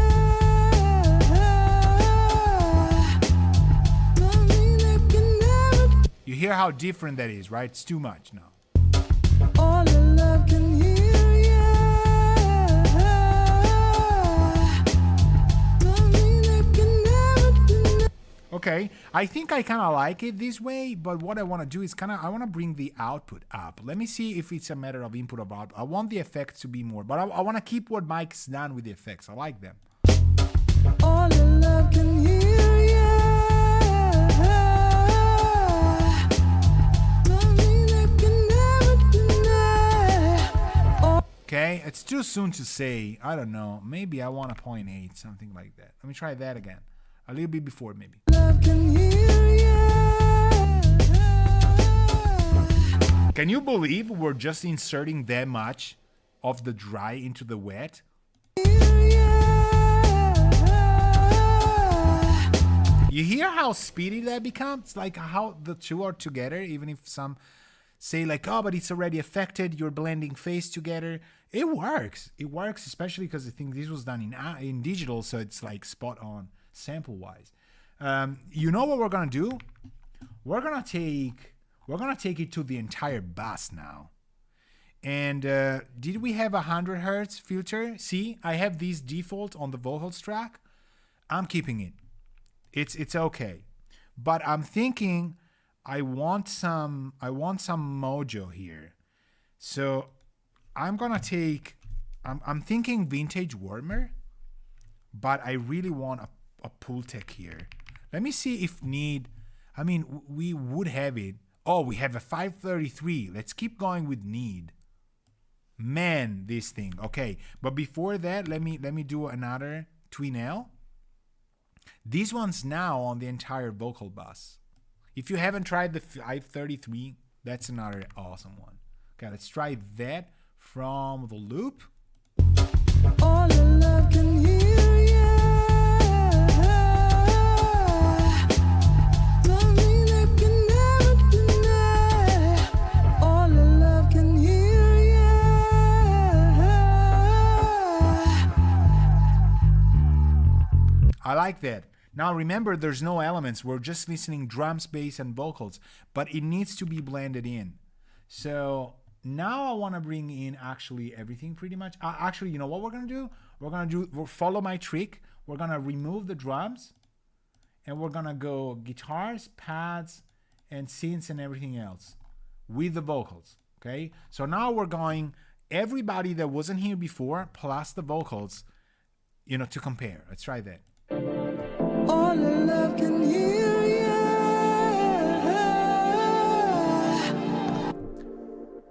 Love me like you never. You hear how different that is, right? It's too much now. All the love can hear ya. Love me like you never deny. Okay, I think I kind of like it this way, but what I want to do is I want to bring the output up. Let me see if it's a matter of input or output. I want the effects to be more, but I want to keep what Mike's done with the effects. I like them. All the love can hear ya. Love me like you never deny. Okay, it's too soon to say. I don't know. Maybe I want a 0.8, something like that. Let me try that again. A little bit before, maybe. Love can hear ya. Can you believe we're just inserting that much of the dry into the wet? You hear how speedy that becomes? Like how the two are together, even if some say like, oh, but it's already affected, you're blending phase together. It works. It works, especially because I think this was done in digital, so it's like spot on sample-wise. You know what we're gonna do? We're gonna take it to the entire bus now. And did we have 100 hertz filter? See, I have these default on the vocals track. I'm keeping it. It's okay. But I'm thinking I want some mojo here. So I'm gonna take I'm thinking vintage warmer, but I really want a pull tech here. Let me see if need. I mean, we would have it. Oh, we have a 533. Let's keep going with need. Man, this thing. Okay, but before that, let me do another TwinL. This one's now on the entire vocal bus. If you haven't tried the 533, that's another awesome one. Okay, let's try that from the loop. All the love can hear ya. Love me like you never deny. All the love can hear ya. I like that. Now remember, there's no elements. We're just listening drums, bass, and vocals, but it needs to be blended in. So now I want to bring in actually everything pretty much. Actually, you know what we're going to do? We'll follow my trick. We're going to remove the drums, and we're going to go guitars, pads, and synths and everything else with the vocals, okay? So now we're going everybody that wasn't here before plus the vocals, you know, to compare. Let's try that. All the love can hear ya.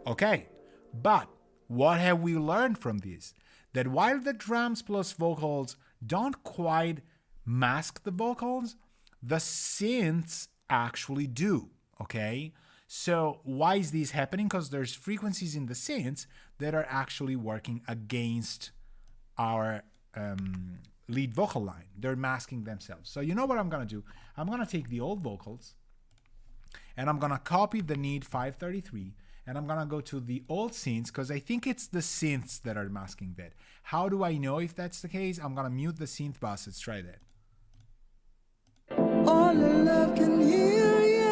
Okay, but what have we learned from this? That while the drums plus vocals don't quite mask the vocals, the synths actually do, okay? So why is this happening? Because there's frequencies in the synths that are actually working against our lead vocal line. They're masking themselves. So you know what I'm gonna do? I'm gonna take the old vocals and I'm gonna copy the need 533 and I'm gonna go to the old synths because I think it's the synths that are masking that. How do I know if that's the case? I'm gonna mute the synth bus. Let's try that. All the love can hear ya.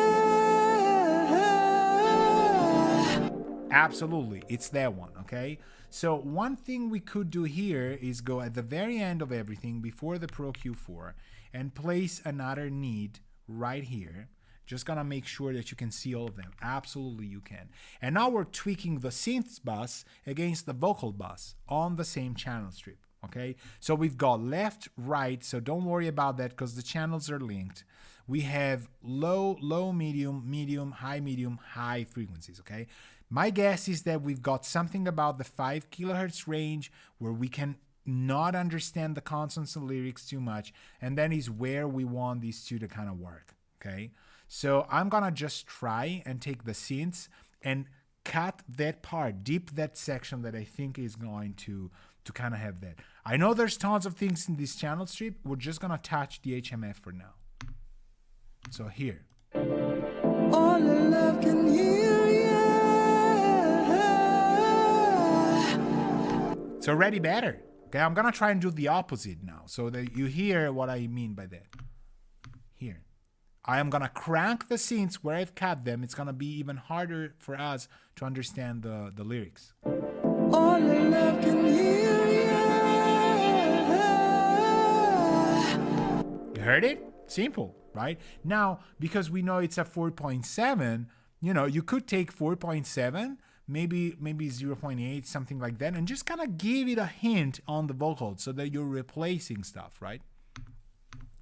Absolutely, it's that one, okay? So one thing we could do here is go at the very end of everything before the Pro Q4 and place another need right here Just gonna make sure that you can see all of them. Absolutely you can. And now we're tweaking the synth bus against the vocal bus on the same channel strip. Okay, so we've got left, right, so don't worry about that because the channels are linked. We have low, medium, high frequencies, okay? My guess is that we've got something about the 5 kilohertz range where we can not understand the consonants and lyrics too much, and that is where we want these two to kind of work, okay? So I'm gonna just try and take the synths and cut that part, dip that section that I think is going to kind of have that. I know there's tons of things in this channel strip. We're just gonna touch the HMF for now. So here. All love can hear you. It's already better. Okay, I'm gonna try and do the opposite now so that you hear what I mean by that. Here. I am gonna crank the synths where I've cut them. It's gonna be even harder for us to understand the lyrics. All love can hear you. You heard it? Simple, right? Now, because we know it's a 4.7, you could take 4.7, maybe 0.8, something like that, and just kind of give it a hint on the vocals so that you're replacing stuff, right?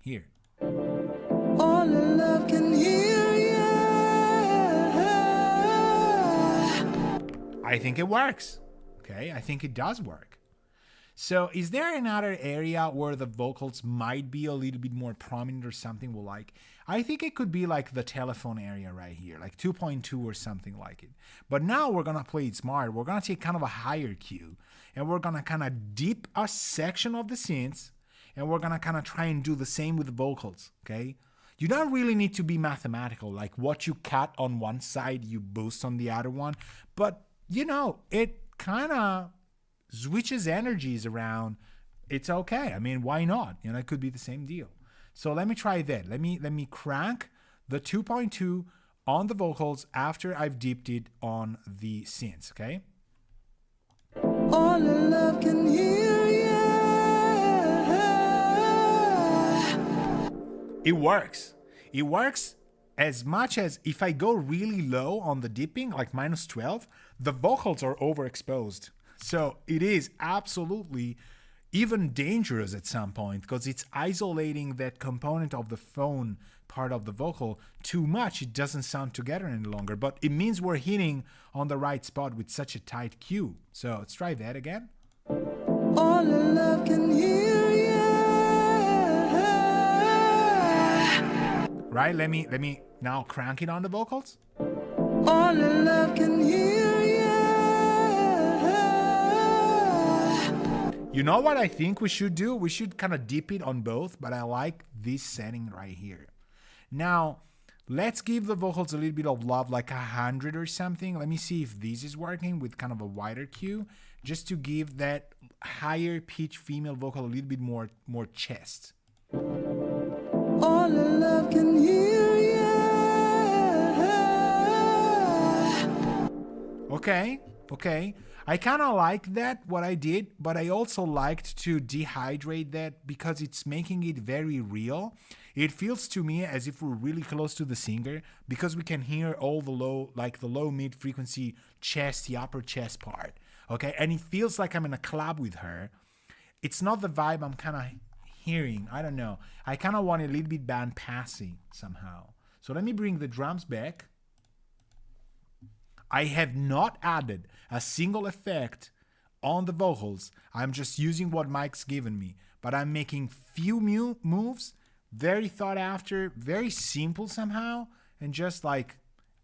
Here. All love can hear you. I think it works. Okay, I think it does work. So is there another area where the vocals might be a little bit more prominent or something we'll like? I think it could be like the telephone area right here, like 2.2 or something like it. But now we're going to play it smart. We're going to take kind of a higher cue, and we're going to kind of dip a section of the synths, and we're going to kind of try and do the same with the vocals, okay? You don't really need to be mathematical, like what you cut on one side, you boost on the other one. But, it kind of switches energies around. It's okay. I mean, why not? It could be the same deal. So let me try that. Let me crank the 2.2 on the vocals after I've dipped it on the synths, okay? All love can hear you. It works. It works as much as if I go really low on the dipping, like -12, the vocals are overexposed. So it is absolutely even dangerous at some point because it's isolating that component of the phone part of the vocal too much. It doesn't sound together any longer, but it means we're hitting on the right spot with such a tight cue. So let's try that again. All love can hear you. Right, let me now crank it on the vocals. All love can hear you. You know what I think we should do? We should kind of dip it on both, but I like this setting right here. Now, let's give the vocals a little bit of love, like 100 or something. Let me see if this is working with kind of a wider cue, just to give that higher pitch female vocal a little bit more chest. All love can hear you. Okay. I kind of like that, what I did, but I also liked to dehydrate that because it's making it very real. It feels to me as if we're really close to the singer because we can hear all the low, like the low mid frequency chest, the upper chest part. Okay, and it feels like I'm in a club with her. It's not the vibe I'm kind of hearing. I don't know. I kind of want a little bit band passing somehow. So let me bring the drums back. I have not added a single effect on the vocals. I'm just using what Mike's given me. But I'm making few moves, very thought after, very simple somehow. And just like,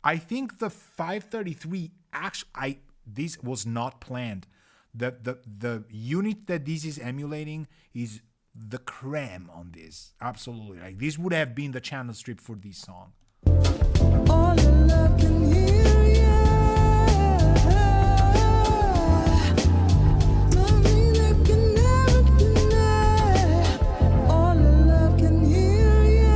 I think the 533, actually, this was not planned. The unit that this is emulating is the creme on this. Absolutely. Like this would have been the channel strip for this song. All love can hear you. Love can never deny. All love can hear you.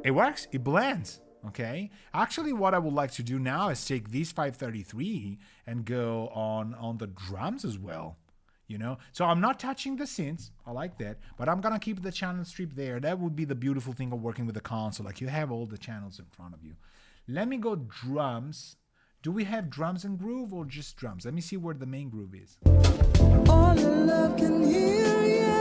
It works. It blends. Okay. Actually, what I would like to do now is take this 533 and go on the drums as well. you know. So I'm not touching the synths. I like that, but I'm gonna keep the channel strip there. That would be the beautiful thing of working with the console. Like you have all the channels in front of you. Let me go drums. Do we have drums and groove or just drums? Let me see where the main groove is. All love can hear ya.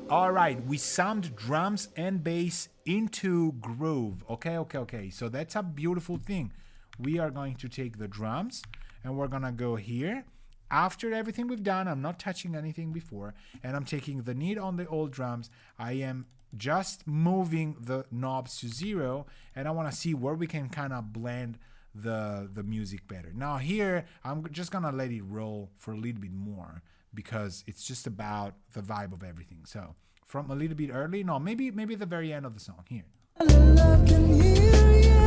All right, we summed drums and bass into groove. Okay. So that's a beautiful thing. We are going to take the drums and we're gonna go here. After everything we've done, I'm not touching anything before, and I'm taking the need on the old drums. I am just moving the knobs to 0, and I want to see where we can kind of blend the music better. Now here, I'm just gonna let it roll for a little bit more because it's just about the vibe of everything. So from a little bit early, no, maybe the very end of the song here. Love can hear ya.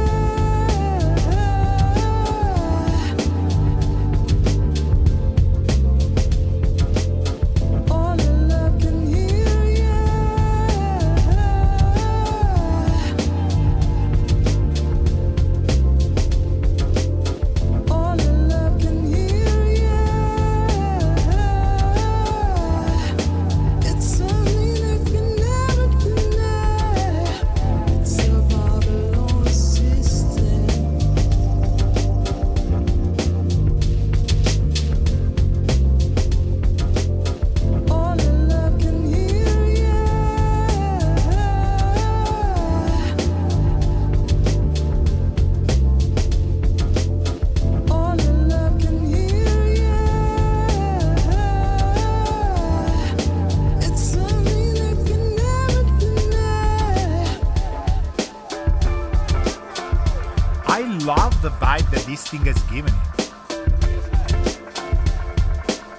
Love the vibe that this thing has given it.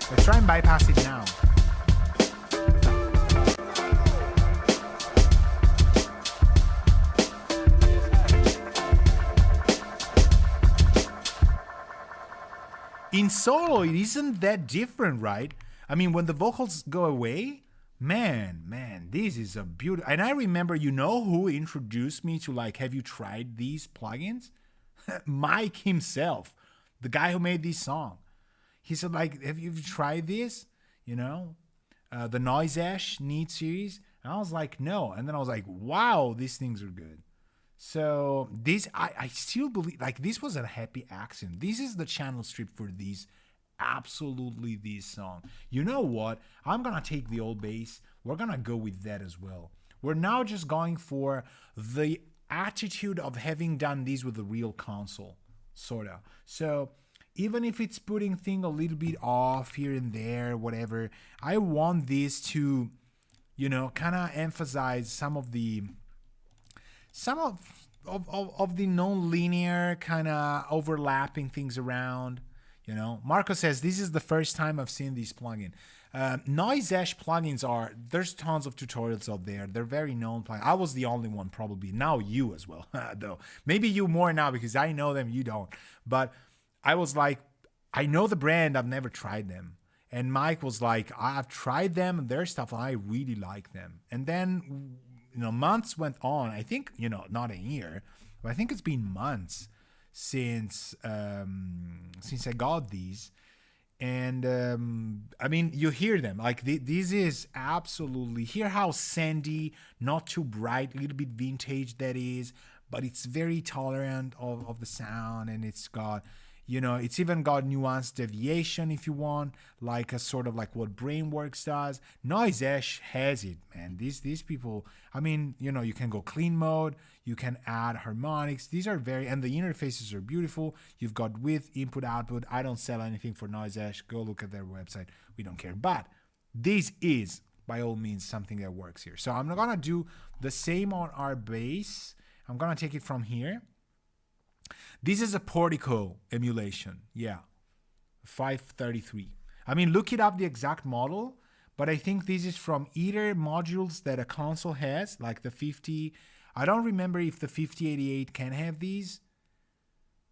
Let's try and bypass it now. In solo, it isn't that different, right? I mean, when the vocals go away, man, this is a beautiful. And I remember, you know who introduced me to, like, have you tried these plugins? Mike himself, the guy who made this song. He said, like, have you tried this? You know, the Noise Ash Need series. And I was like, no. And then I was like, wow, these things are good. So this, I still believe, like, this was a happy accident. This is the channel strip for these, absolutely this song. You know what? I'm going to take the old bass. We're going to go with that as well. We're now just going for the attitude of having done these with a real console, sorta. So even if it's putting things a little bit off here and there, whatever, I want this to, you know, kind of emphasize some of the non-linear kind of overlapping things around. You know, Marco says this is the first time I've seen these plugins. Noise Ash plugins there's tons of tutorials out there. They're very known plugins. I was the only one probably. Now you as well, though. Maybe you more now because I know them, you don't. But I was like, I know the brand, I've never tried them. And Mike was like, I've tried them and their stuff, and I really like them. And then, you know, months went on. I think, you know, not a year, but I think it's been months since I got these. And I mean, you hear them like this is absolutely, hear how sandy, not too bright, a little bit vintage that is, but it's very tolerant of the sound. And it's got, you know, it's even got nuanced deviation if you want, like a sort of like what Brainworks does. Noise Ash has it, man. These people, I mean, you know, you can go clean mode, you can add harmonics. These are and the interfaces are beautiful. You've got width, input, output. I don't sell anything for Noise Ash. Go look at their website. We don't care. But this is, by all means, something that works here. So I'm going to do the same on our bass. I'm going to take it from here. This is a Portico emulation. Yeah. 533. I mean, look it up, the exact model. But I think this is from either modules that a console has, like the 50. I don't remember if the 5088 can have these.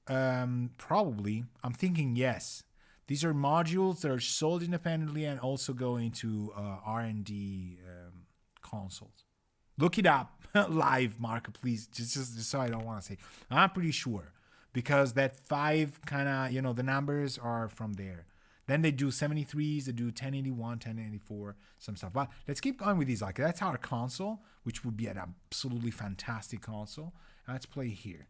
Probably. I'm thinking yes. These are modules that are sold independently and also go into R&D consoles. Look it up live, Marco, please. Just so I don't want to say. I'm pretty sure. because that 5 kind of, the numbers are from there. Then they do 73s, they do 1081, 1084, some stuff. But let's keep going with these. Like, that's our console, which would be an absolutely fantastic console. Let's play here.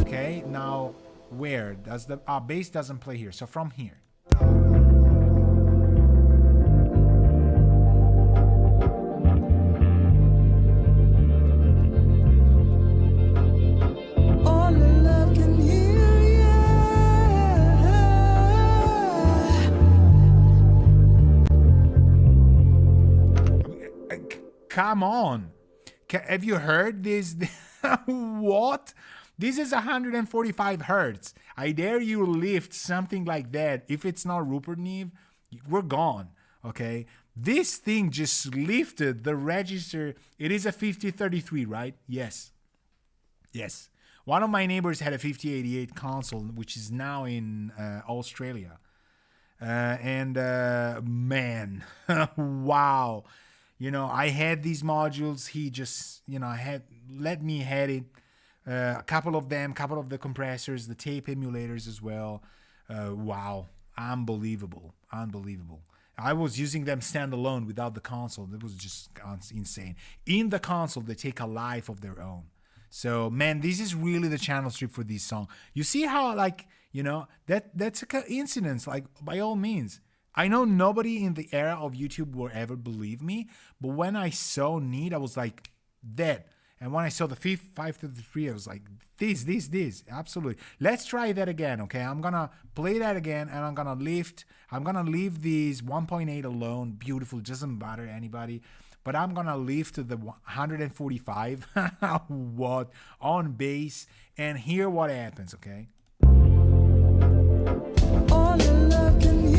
Okay, now where does the bass doesn't play here? So from here. Come on. Have you heard this? What? This is 145 hertz. I dare you lift something like that. If it's not Rupert Neve, we're gone. Okay? This thing just lifted the register. It is a 5033, right? Yes. Yes. One of my neighbors had a 5088 console, which is now in Australia. Man, wow. I had these modules. He just, let me had it. A couple of the compressors, the tape emulators as well. Wow. Unbelievable. I was using them standalone without the console. It was just insane. In the console, they take a life of their own. So, man, this is really the channel strip for this song. You see how, that's a coincidence, by all means. I know nobody in the era of YouTube will ever believe me, but when I saw Need, I was like, dead. And when I saw the 533, I was like, this, absolutely. Let's try that again, okay? I'm gonna play that again, and I'm gonna leave these 1.8 alone. Beautiful, doesn't bother anybody. But I'm gonna lift to the 145 watt on bass and hear what happens, okay? All the love can hear.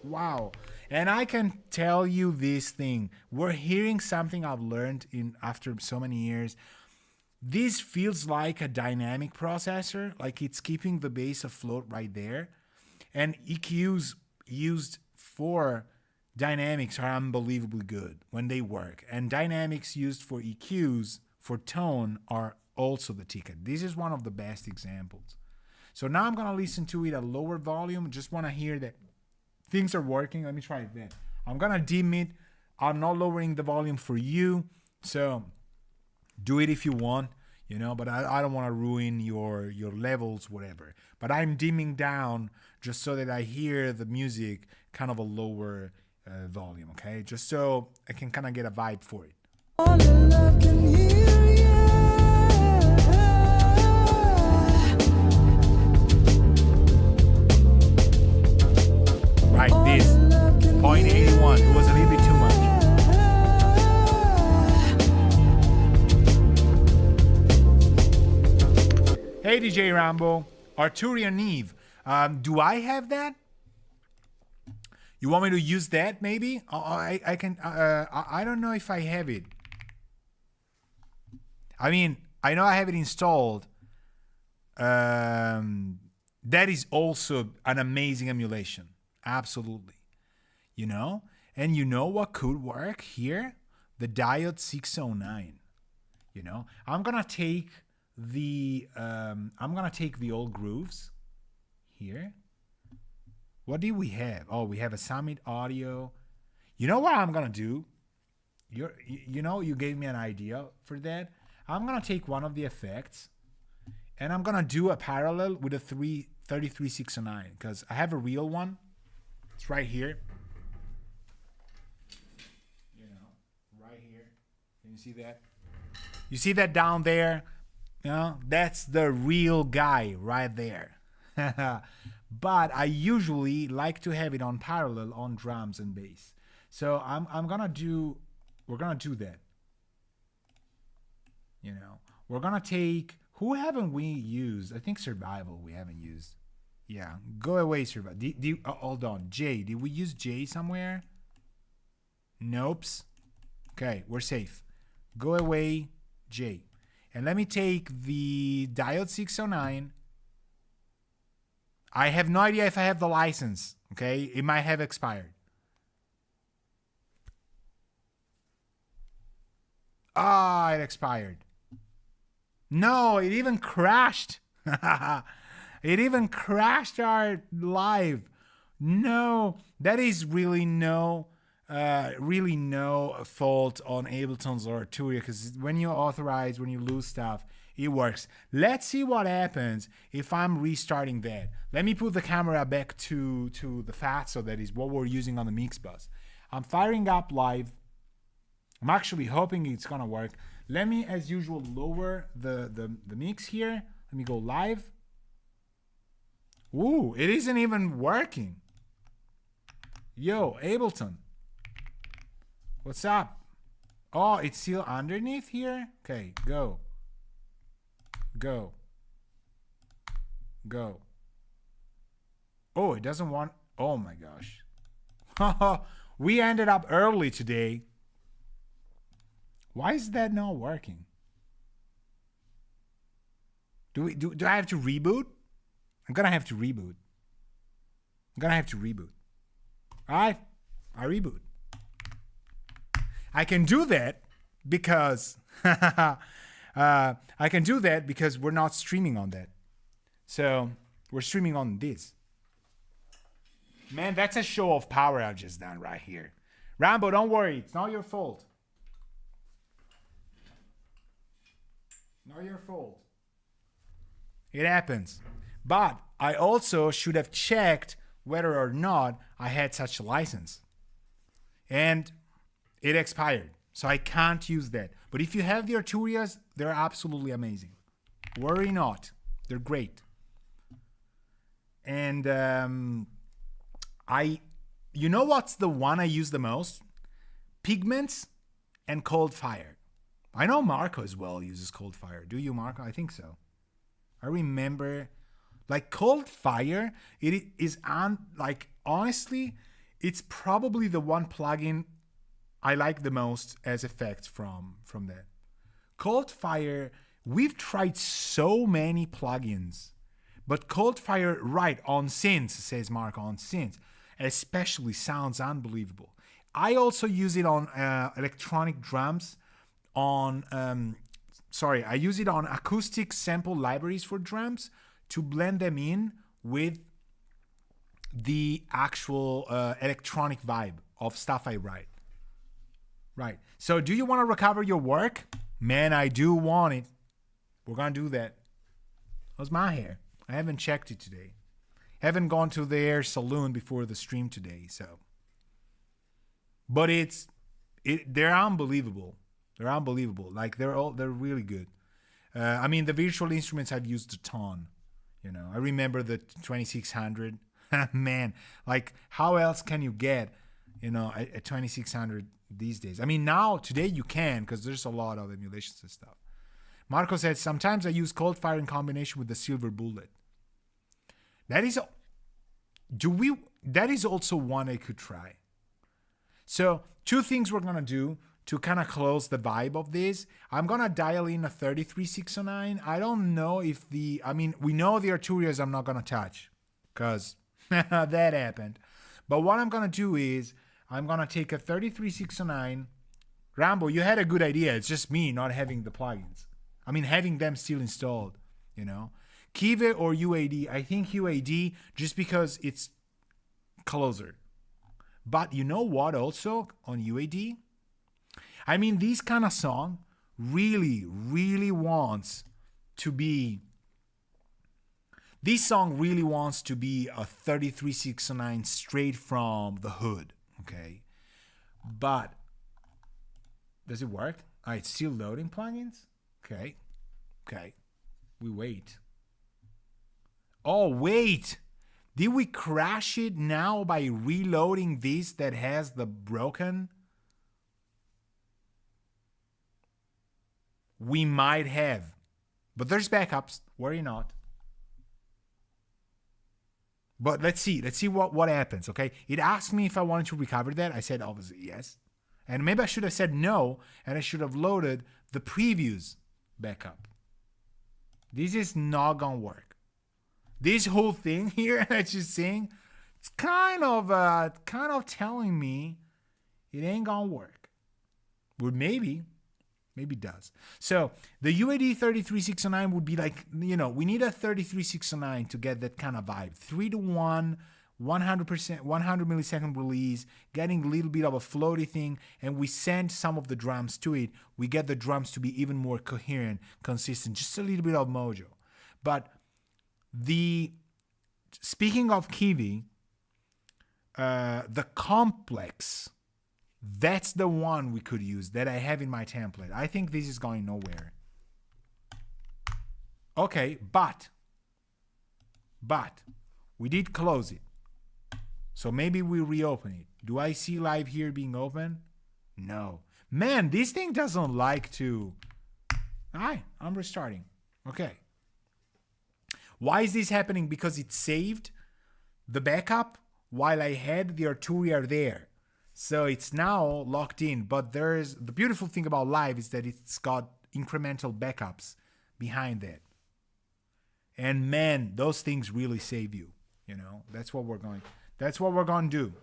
Wow. And I can tell you this thing. We're hearing something I've learned after so many years. This feels like a dynamic processor, like it's keeping the bass afloat right there. And EQs used for dynamics are unbelievably good when they work. And dynamics used for EQs for tone are also the ticket. This is one of the best examples. So now I'm going to listen to it at lower volume. Just want to hear that things are working. Let me try it then. I'm going to dim it. I'm not lowering the volume for you. So do it if you want, but I don't want to ruin your levels, whatever. But I'm dimming down just so that I hear the music kind of a lower volume, okay? Just so I can kind of get a vibe for it. All the love can hear you. Right, this 0.81. It was a little bit too much. Hey, DJ Rambo, Arturian Neve. Do I have that? You want me to use that? Maybe I can. I don't know if I have it. I mean, I know I have it installed. That is also an amazing emulation. Absolutely. And you know what could work here? The diode 609. I'm gonna take the old grooves here. What do we have? Oh, we have a Summit Audio. You know what I'm gonna do? You gave me an idea for that. I'm gonna take one of the effects and I'm gonna do a parallel with a 33609 because I have a real one. It's right here. Right here. Can you see that? You see that down there? That's the real guy right there. But I usually like to have it on parallel on drums and bass. So we're gonna do that. We're gonna take, who haven't we used? I think Survival we haven't used. Yeah, go away, Survival. Hold on, Jay. Did we use Jay somewhere? Nope. Okay, we're safe. Go away, J. And let me take the diode 609. I have no idea if I have the license. Okay, it might have expired. Ah, it expired. No, it even crashed. It even crashed our live. No, that is really no fault on Ableton's or Arturia, because when you authorize, when you lose stuff, it works. Let's see what happens if I'm restarting that. Let me put the camera back to the Fatso, that is what we're using on the mix bus. I'm firing up live. I'm actually hoping it's gonna work. Let me, as usual, lower the mix here. Let me go live. Ooh, it isn't even working. Yo, Ableton. What's up? Oh, it's still underneath here? Okay, go. Go. Go. Oh, it doesn't want... Oh my gosh. We ended up early today. Why is that not working? Do I have to reboot? I'm gonna have to reboot. Alright, I reboot. I can do that because we're not streaming on that. So we're streaming on this. Man, that's a show of power I've just done right here. Rambo, don't worry, it's not your fault. Not your fault. It happens. But I also should have checked whether or not I had such a license. And it expired. So I can't use that. But if you have the Arturias, they're absolutely amazing. Worry not. They're great. And you know what's the one I use the most? Pigments and Cold Fire. I know Marco as well uses Cold Fire. Do you, Marco? I think so. I remember, like, Cold Fire, it is on, like, honestly, it's probably the one plugin I like the most as effects from that. Cold Fire, we've tried so many plugins, but Cold Fire, right, on synths, says Marco, on synths, especially sounds unbelievable. I also use it on electronic drums, I use it on acoustic sample libraries for drums to blend them in with the actual electronic vibe of stuff I write. Right. So do you want to recover your work? Man, I do want it. We're going to do that. How's my hair? I haven't checked it today. Haven't gone to their salon before the stream today, so. But they're unbelievable. They're unbelievable. Like, they're really good. I mean, the virtual instruments I've used a ton. You know, I remember the 2600. Man, like, how else can you get, you know, a 2600 these days? I mean, today you can, because there's a lot of emulations and stuff. Marco said, sometimes I use Cold Fire in combination with the Silver Bullet. That is also one I could try. So, two things we're going to do to kind of close the vibe of this. I'm going to dial in a 33609. I don't know if we know the Arturias I'm not going to touch, because that happened. But what I'm going to do is, I'm going to take a 33609. Rambo, you had a good idea. It's just me not having the plugins. I mean, having them still installed, you know. Kive or UAD? I think UAD, just because it's closer. But you know what also on UAD? I mean, this kind of song really, really wants to be... This song really wants to be a 33609 straight from the hood, okay? But does it work? It's still loading plugins? Okay. We wait. Oh, wait! Did we crash it now by reloading this that has the broken? We might have. But there's backups. Worry not. But let's see what happens, okay? It asked me if I wanted to recover that. I said obviously yes. And maybe I should have said no, and I should have loaded the previous backup. This is not gonna work. This whole thing here that you're seeing, it's kind of telling me it ain't gonna work. But maybe it does. So the UAD 33609 would be like, we need a 3369 to get that kind of vibe. 3-to-1, 100%, 100 millisecond release, getting a little bit of a floaty thing, and we send some of the drums to it. We get the drums to be even more coherent, consistent, just a little bit of mojo. But speaking of Kiwi, the complex, that's the one we could use that I have in my template. I think this is going nowhere. Okay, but we did close it. So maybe we reopen it. Do I see live here being open? No. Man, this thing doesn't like to... Hi, I'm restarting. Okay. Why is this happening? Because it saved the backup while I had the Arturia there. So it's now locked in. But the beautiful thing about live is that it's got incremental backups behind that. And man, those things really save you. That's what we're going to do.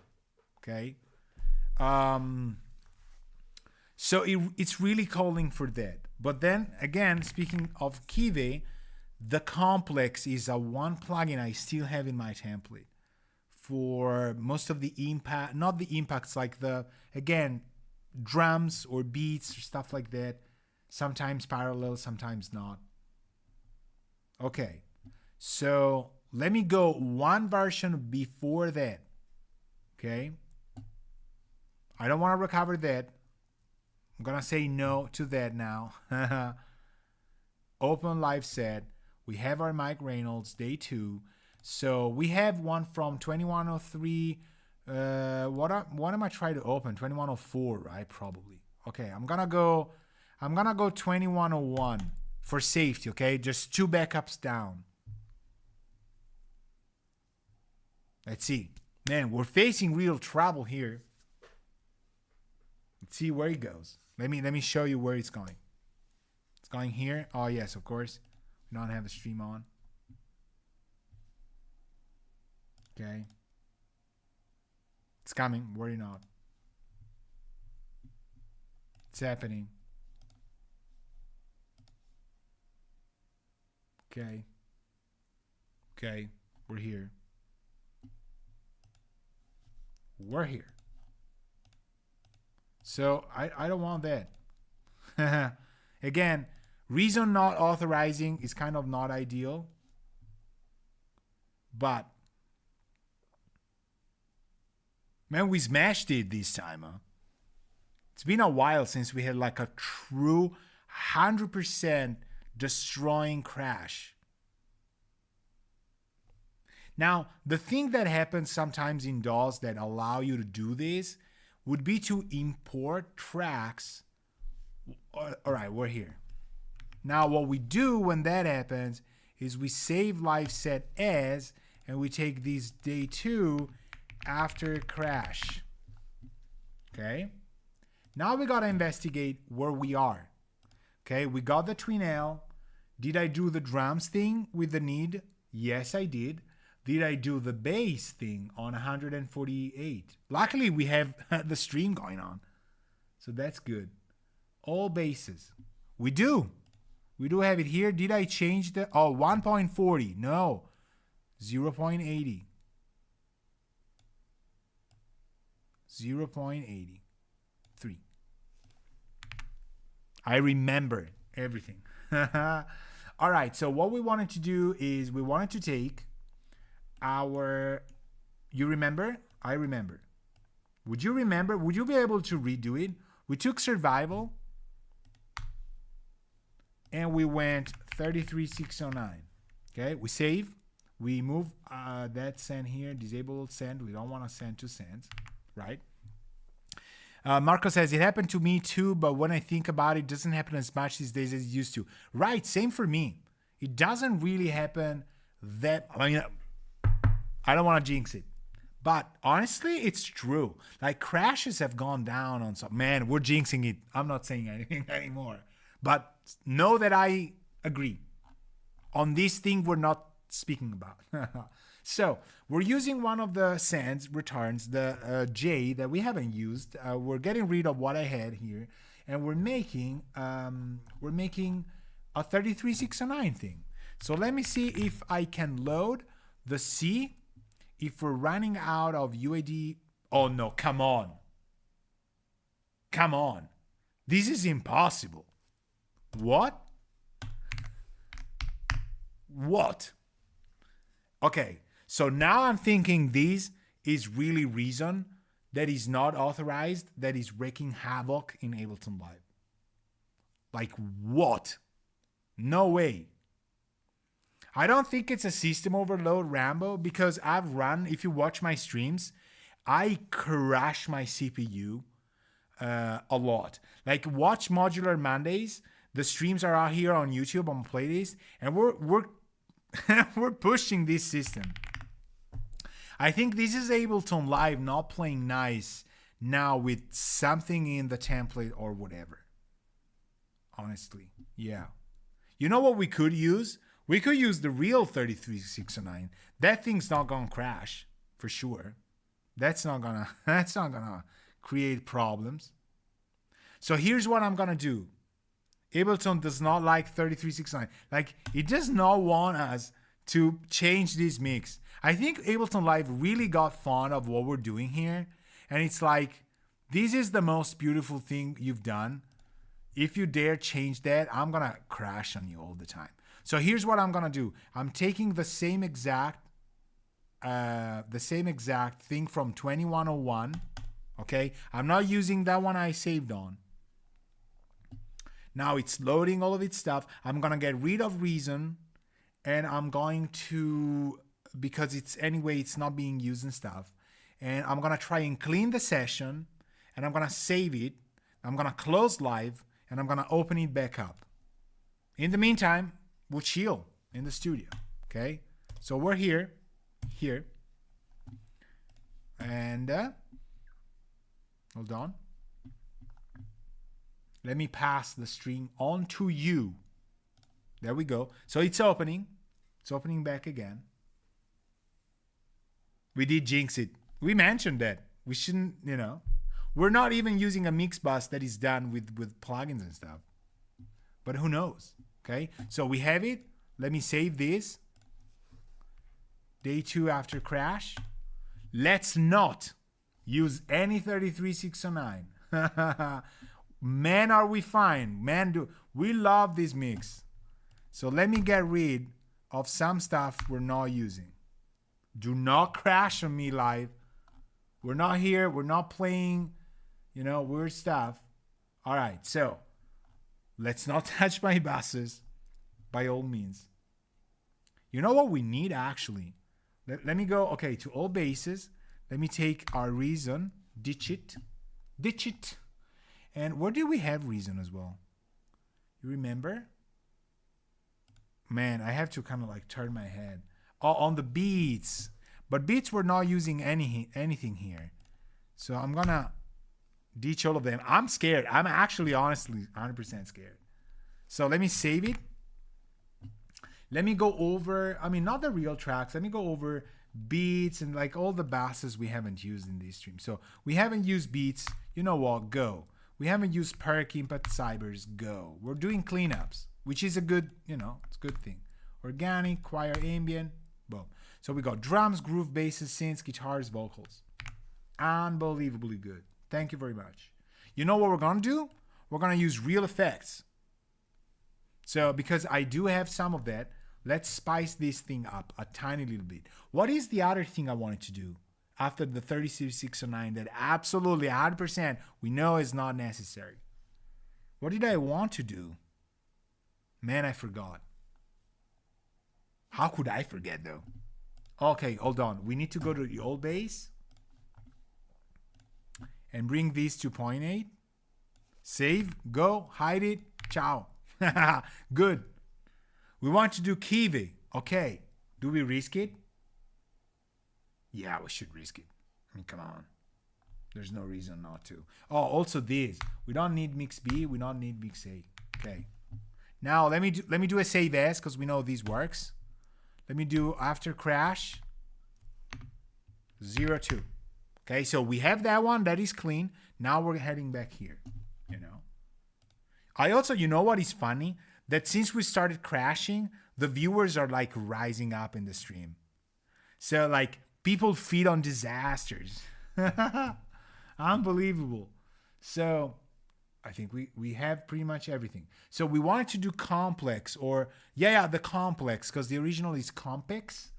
Okay. So it's really calling for that. But then again, speaking of Kiwi, the complex is a one plugin I still have in my template for most of the impact, not the impacts, like drums or beats or stuff like that. Sometimes parallel, sometimes not. Okay. So let me go one version before that. Okay. I don't want to recover that. I'm going to say no to that now. Open live set. We have our Mike Reynolds, day 2. So we have one from 2103. What am I trying to open? 2104, right? Probably. Okay, I'm gonna go 2101 for safety, okay? Just 2 backups down. Let's see. Man, we're facing real trouble here. Let's see where it goes. Let me show you where it's going. It's going here. Oh yes, of course. We don't have the stream on. Okay. It's coming. Worry not. It's happening. Okay. Okay. We're here. We're here. So I don't want that. Again, reason not authorizing is kind of not ideal. But man, we smashed it this time, huh? It's been a while since we had like a true 100% destroying crash. Now, the thing that happens sometimes in DAWs that allow you to do this would be to import tracks. All right, we're here. Now, what we do when that happens is we save live set as, and we take these day 2 after crash. Okay. Now we got to investigate where we are. Okay. We got the twin L. Did I do the drums thing with the need? Yes, I did. Did I do the bass thing on 148? Luckily, we have the stream going on. So that's good. All basses. We do. We do have it here. Did I change the... Oh, 1.40. No. 0.80. 0.83. I remember everything. All right. So what we wanted to do is we wanted to take our... You remember? I remember. Would you remember? Would you be able to redo it? We took survival and we went 33609. Okay, we save. We move that send here, disable send. We don't want to send to send, right? Marco says, it happened to me too, but when I think about it, it doesn't happen as much these days as it used to. Right, same for me. It doesn't really happen that... I mean, I don't want to jinx it, But honestly, it's true. Like crashes have gone down on some. Man, we're jinxing it. I'm not saying anything anymore. But know that I agree. On this thing we're not speaking about. So we're using one of the sends returns, the J that we haven't used. We're getting rid of what I had here, and we're making a 33609 thing. So let me see if I can load the C. If we're running out of UAD, oh no, come on. Come on. This is impossible. What? What? Okay, so now I'm thinking this is really reason that is not authorized, that is wreaking havoc in Ableton Live. Like what? No way. I don't think it's a system overload, Rambo, because I've run, if you watch my streams, I crash my CPU a lot. Like watch Modular Mondays. The streams are out here on YouTube on playlist, and we're we're pushing this system. I think this is Ableton Live not playing nice now with something in the template or whatever. Honestly, yeah. You know what we could use? We could use the real 33609. That thing's not gonna crash for sure. That's not gonna create problems. So here's what I'm gonna do. Ableton does not like 33609. Like it does not want us to change this mix. I think Ableton Live really got fond of what we're doing here, and it's like this is the most beautiful thing you've done. If you dare change that, I'm gonna crash on you all the time. So here's what I'm gonna do. I'm taking the same exact thing from 2101. Okay, I'm not using that one I saved on. Now it's loading all of its stuff. I'm gonna get rid of reason, and I'm going to, because it's not being used and stuff. And I'm gonna try and clean the session, and I'm gonna save it. I'm gonna close live, and I'm gonna open it back up. In the meantime, we'll chill in the studio. Okay, so we're here, and hold on. Let me pass the stream on to you. There we go. So it's opening. It's opening back again. We did jinx it. We mentioned that. We shouldn't, We're not even using a mix bus that is done with plugins and stuff. But who knows? Okay. So we have it. Let me save this. Day 2 after crash. Let's not use any 33609. Man, are we fine. Man, we love this mix. So let me get rid of some stuff we're not using. Do not crash on me live. We're not here. We're not playing, weird stuff. All right, so let's not touch my buses by all means. You know what we need actually? Let me go, to all bases. Let me take our reason, ditch it. And where do we have reason as well? You remember? Man, I have to kind of like turn my head. Oh, on the beats. But beats we're not using anything here. So I'm gonna ditch all of them. I'm scared. I'm actually honestly 100% scared. So let me save it. Let me go over, not the real tracks. Let me go over beats and like all the basses we haven't used in this stream. So we haven't used beats. You know what? Go. We haven't used perk input cybers. Go. We're doing cleanups, which is a good, it's a good thing. Organic, choir, ambient, boom. So we got drums, groove, basses, synths, guitars, vocals. Unbelievably good. Thank you very much. You know what we're gonna do? We're gonna use real effects. So because I do have some of that, let's spice this thing up a tiny little bit. What is the other thing I wanted to do after the 33609 that absolutely 100% we know is not necessary? What did I want to do? Man, I forgot. How could I forget though? Okay, hold on. We need to go to the old base and bring these to 0.8. Save, go, hide it, ciao. Good. We want to do Kiwi. Okay. Do we risk it? Yeah, we should risk it. I mean, come on. There's no reason not to. Oh, also this. We don't need mix B. We don't need mix A. Okay. Now let me do a save as because we know this works. Let me do after crash 02. Okay, so we have that one that is clean. Now we're heading back here. You know. I also, you know what is funny? That since we started crashing, the viewers are like rising up in the stream. So like people feed on disasters. Unbelievable. So I think we have pretty much everything. So we wanted to do complex or the complex because the original is complex.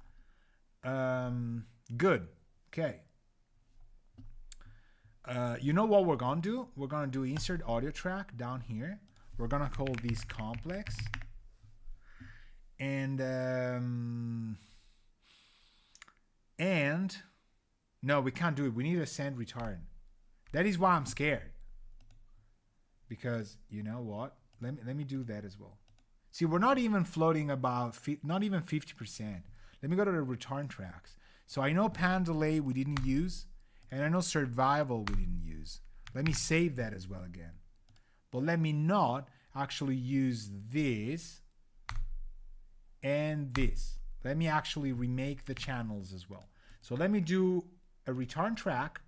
Good. Okay. You know what we're gonna do? We're gonna do insert audio track down here. We're gonna call this complex. And no, we can't do it. We need a send return. That is why I'm scared. Because you know what? Let me do that as well. See, we're not even floating about not even 50%. Let me go to the return tracks. So I know pan delay we didn't use, and I know survival we didn't use. Let me save that as well again. But let me not actually use this and this. Let me actually remake the channels as well. So let me do a return track,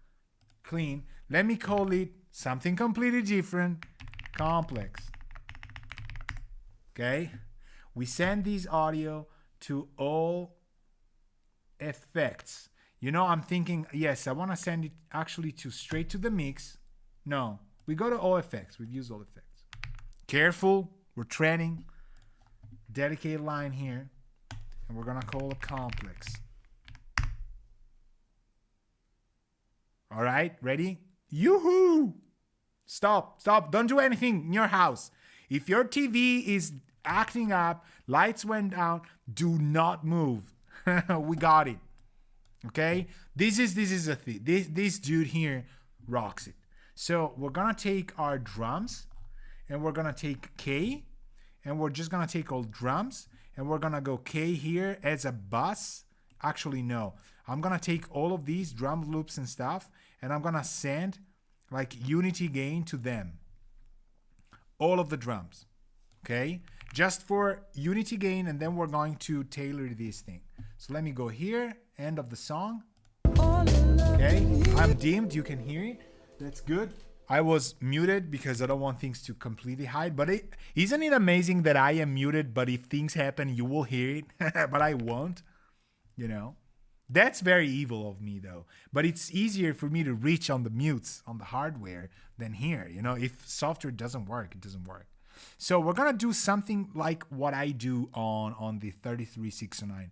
clean. Let me call it something completely different, complex. Okay? We send this audio to all effects. You know, I'm thinking, yes, I want to send it actually to straight to the mix. No, we go to all effects. We've used all effects. Careful, we're treading. Dedicated line here. And we're going to call it complex. All right, ready? Yoo-hoo! Stop. Don't do anything in your house. If your TV is acting up, lights went down, do not move. We got it. Okay? This is a thing. This dude here rocks it. So we're gonna take our drums and we're gonna take K and we're just gonna take all drums and we're gonna go K here as a bus. Actually, no. I'm gonna take all of these drum loops and stuff and I'm gonna send like unity gain to them. All of the drums. Okay? Just for unity gain, and then we're going to tailor this thing. So let me go here, end of the song. Okay? I'm dimmed, you can hear it. That's good. I was muted because I don't want things to completely hide, but isn't it amazing that I am muted, but if things happen, you will hear it, but I won't, you know? That's very evil of me though, but it's easier for me to reach on the mutes on the hardware than here. You know, if software doesn't work, it doesn't work. So we're going to do something like what I do on the 33609.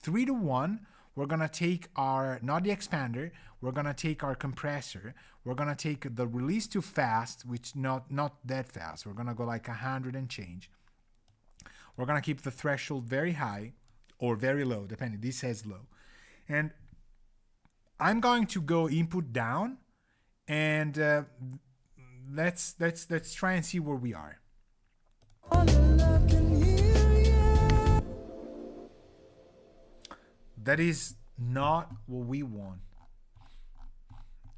3-to-1, we're going to take our, not the expander, we're going to take our compressor, we're going to take the release to fast, which not that fast. We're going to go like 100 and change. We're going to keep the threshold very high or very low, depending. This says low. And I'm going to go input down and let's try and see where we are. That is not what we want.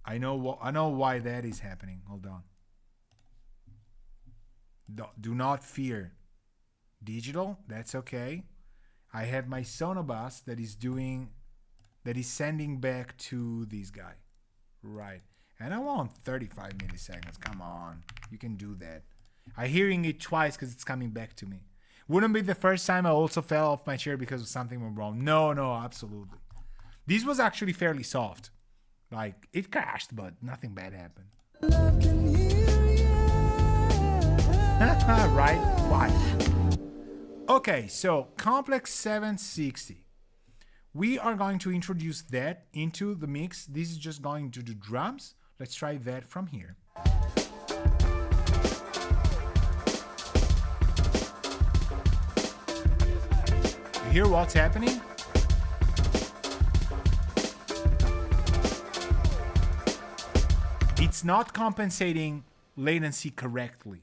I know why that is happening. Hold on. Do not fear. Digital, that's okay. I have my Sonobus that is sending back to this guy. Right. And I want 35 milliseconds. Come on. You can do that. I'm hearing it twice because it's coming back to me. Wouldn't be the first time I also fell off my chair because of something went wrong. No, absolutely. This was actually fairly soft. Like, it crashed, but nothing bad happened. Right? Why? Okay, so Complex 760. We are going to introduce that into the mix. This is just going to do drums. Let's try that from here. You hear what's happening? It's not compensating latency correctly.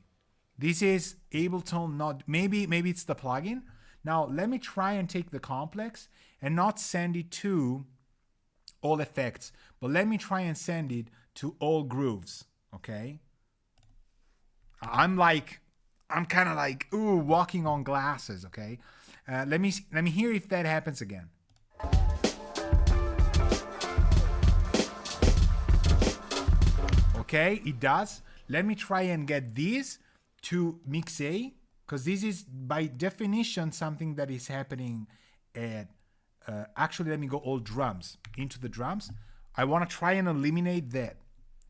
This is Ableton not, maybe it's the plugin. Now let me try and take the complex and not send it to all effects, but let me try and send it to all grooves, okay? I'm kind of like, ooh, walking on glasses, okay? Let me hear if that happens again. Okay, it does. Let me try and get this to mix A, because this is by definition something that is happening at, actually let me go all drums, into the drums. I want to try and eliminate that.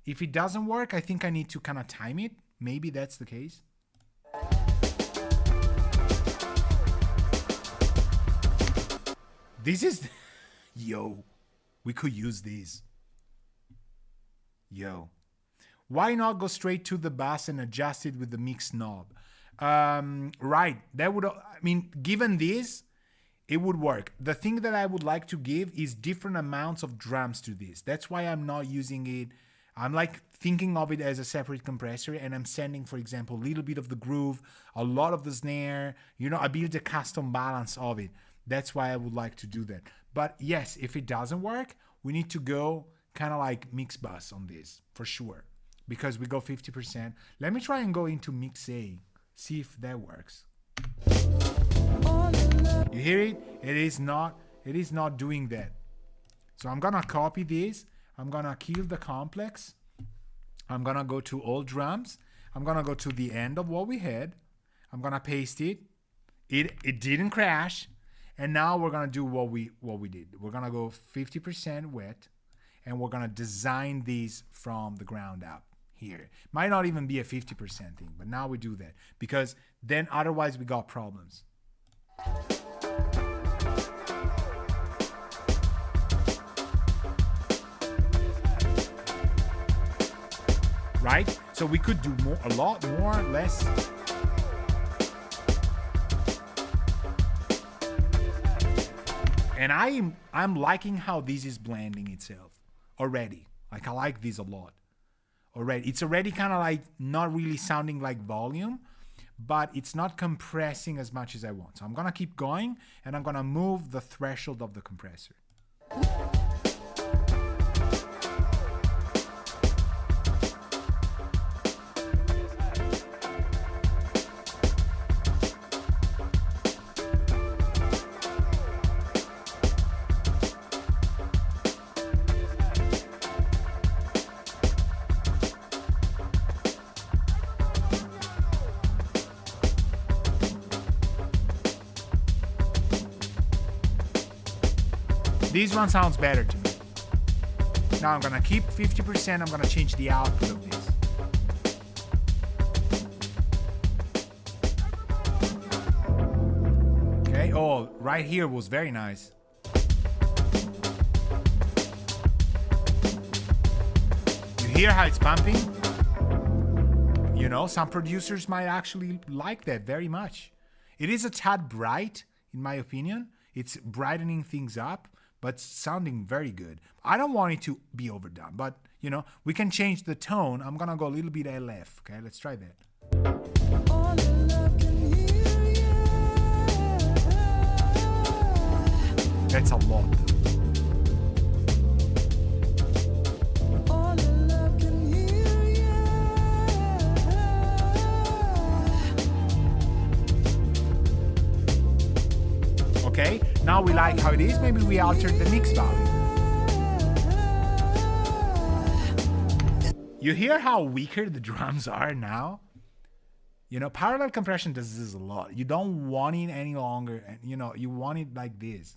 If it doesn't work, I think I need to kind of time it. Maybe that's the case. This is, yo, we could use this. Yo. Why not go straight to the bass and adjust it with the mix knob? Right, that would, I mean, given this, it would work. The thing that I would like to give is different amounts of drums to this. That's why I'm not using it. I'm like thinking of it as a separate compressor, and I'm sending, for example, a little bit of the groove, a lot of the snare, you know, I build a custom balance of it. That's why I would like to do that. But yes, if it doesn't work, we need to go kind of like mix bus on this for sure, because we go 50%. Let me try and go into mix A, see if that works. You hear it? It is not doing that. So I'm gonna copy this. I'm gonna kill the complex. I'm gonna go to all drums. I'm gonna go to the end of what we had. I'm gonna paste it. It didn't crash. And now we're gonna do what we did. We're gonna go 50% wet, and we're gonna design these from the ground up here. Might not even be a 50% thing, but now we do that because then otherwise we got problems. Right? So we could do more, a lot more, less. And I'm liking how this is blending itself already. Like I like this a lot already. It's already kind of like not really sounding like volume, but it's not compressing as much as I want. So I'm gonna keep going, and I'm gonna move the threshold of the compressor. This one sounds better to me. Now I'm gonna keep 50%. I'm gonna change the output of this. Okay, oh, right here was very nice. You hear how it's pumping? You know, some producers might actually like that very much. It is a tad bright, in my opinion. It's brightening things up, but sounding very good. I don't want it to be overdone, but you know, we can change the tone. I'm gonna go a little bit LF, okay? Let's try that. That's a lot. Okay, now we like how it is. Maybe we altered the mix value. You hear how weaker the drums are now? You know, parallel compression does this a lot. You don't want it any longer, and you know, you want it like this.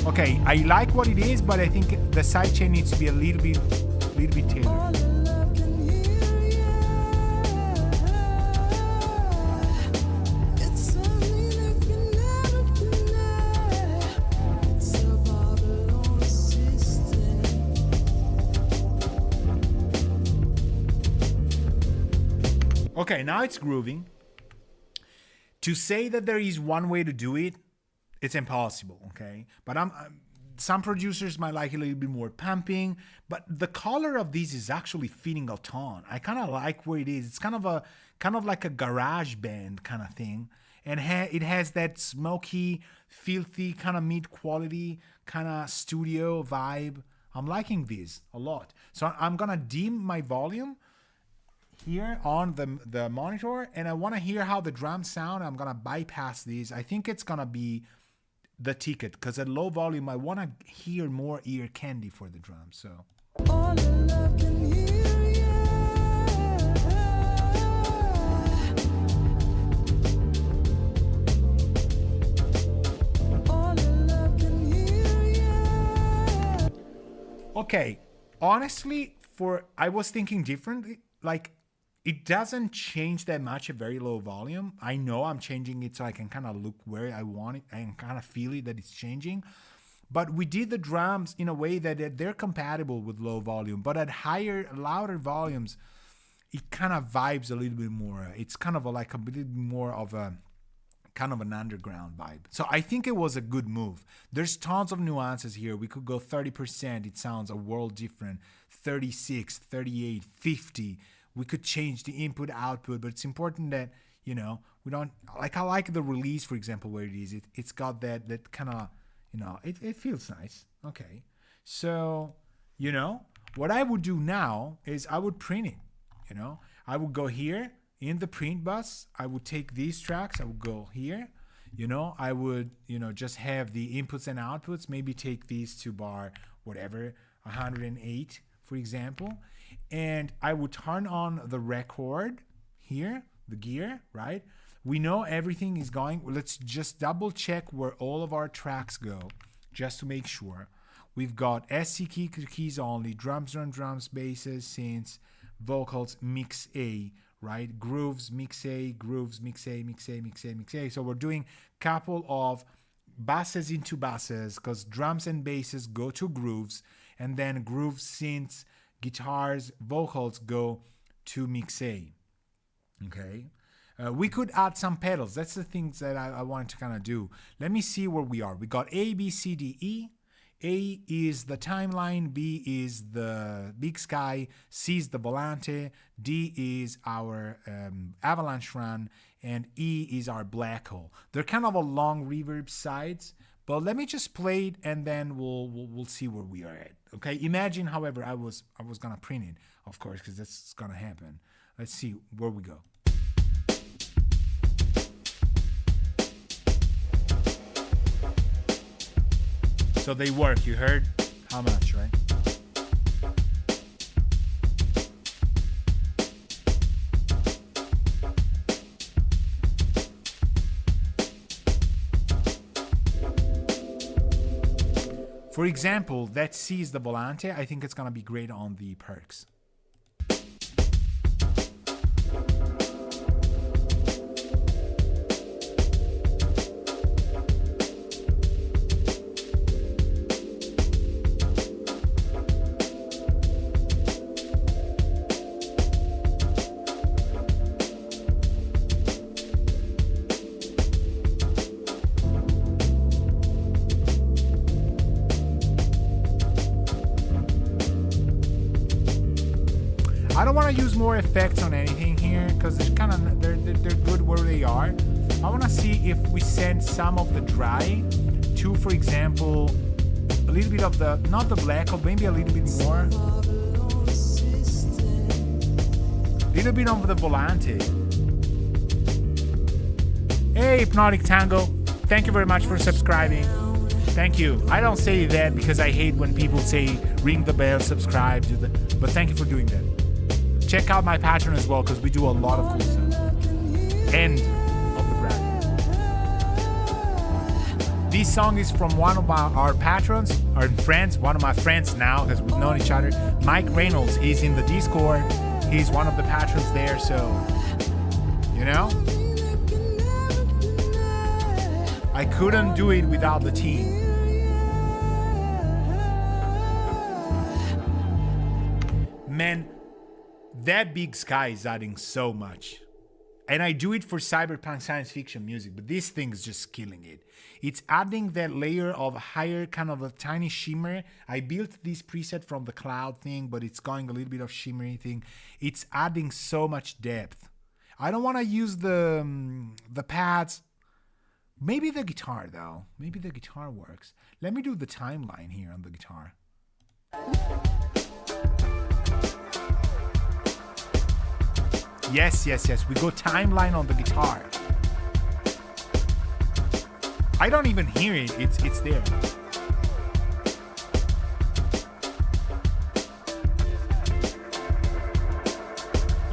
Okay, I like what it is, but I think the sidechain needs to be a little bit tailored. Okay, now it's grooving. To say that there is one way to do it, it's impossible, okay? But some producers might like a little bit more pumping, but the color of this is actually fitting a ton. I kind of like where it is. It's kind of like a garage band kind of thing. And it has that smoky, filthy, kind of mid-quality, kind of studio vibe. I'm liking this a lot. So I'm going to dim my volume here on the monitor, and I want to hear how the drums sound. I'm going to bypass these. I think it's going to be the ticket, because at low volume, I want to hear more ear candy for the drums. So all the love can hear ya. Okay, honestly, I was thinking differently. Like, it doesn't change that much at very low volume. I know I'm changing it so I can kind of look where I want it and kind of feel it that it's changing. But we did the drums in a way that they're compatible with low volume. But at higher, louder volumes, it kind of vibes a little bit more. It's kind of like a little bit more of a kind of an underground vibe. So I think it was a good move. There's tons of nuances here. We could go 30%. It sounds a world different. 36, 38, 50. We could change the input output, but it's important that, we don't, like, I like the release, for example, where it is. It's got that kind of, it feels nice. Okay. So, what I would do now is I would print it, I would go here in the print bus. I would take these tracks. I would go here, I would, just have the inputs and outputs, maybe take these to bar, whatever, 108, for example. And I would turn on the record here, the gear, right? We know everything is going. Let's just double check where all of our tracks go, just to make sure. We've got SC keys only, drums, basses, synths, vocals, mix A, right? Grooves, mix A, grooves, mix A, mix A, mix A, mix A. So we're doing a couple of basses into basses, because drums and basses go to grooves, and then grooves, synths, guitars, vocals go to mix A. Okay. We could add some pedals. That's the things that I wanted to kind of do. Let me see where we are. We got A, B, C, D, E. A is the timeline, B is the big sky, C is the volante, D is our avalanche run, and E is our black hole. They're kind of a long reverb sides, but let me just play it and then we'll see where we are at. Okay. Imagine, however, I was gonna print it, of course, because that's gonna happen. Let's see where we go. So they work. You heard how much, right? For example, that C is the volante. I think it's gonna be great on the perks. I don't want to use more effects on anything here because they're good where they are. I want to see if we send some of the dry to, for example, a little bit of the, not the black, or maybe a little bit more. A little bit of the volante. Hey, Hypnotic Tango. Thank you very much for subscribing. Thank you. I don't say that because I hate when people say ring the bell, subscribe, but thank you for doing that. Check out my Patreon as well, because we do a lot of cool stuff. End of the bracket. This song is from one of our patrons, our friends, one of my friends now, because we've known each other. Mike Reynolds, he's in the Discord. He's one of the patrons there, so, I couldn't do it without the team. Man, that big sky is adding so much. And I do it for cyberpunk science fiction music, but this thing is just killing it. It's adding that layer of higher kind of a tiny shimmer. I built this preset from the cloud thing, but it's going a little bit of shimmery thing. It's adding so much depth. I don't want to use the pads. Maybe the guitar though. Maybe the guitar works. Let me do the timeline here on the guitar. Yes. We go timeline on the guitar. I don't even hear it. It's there.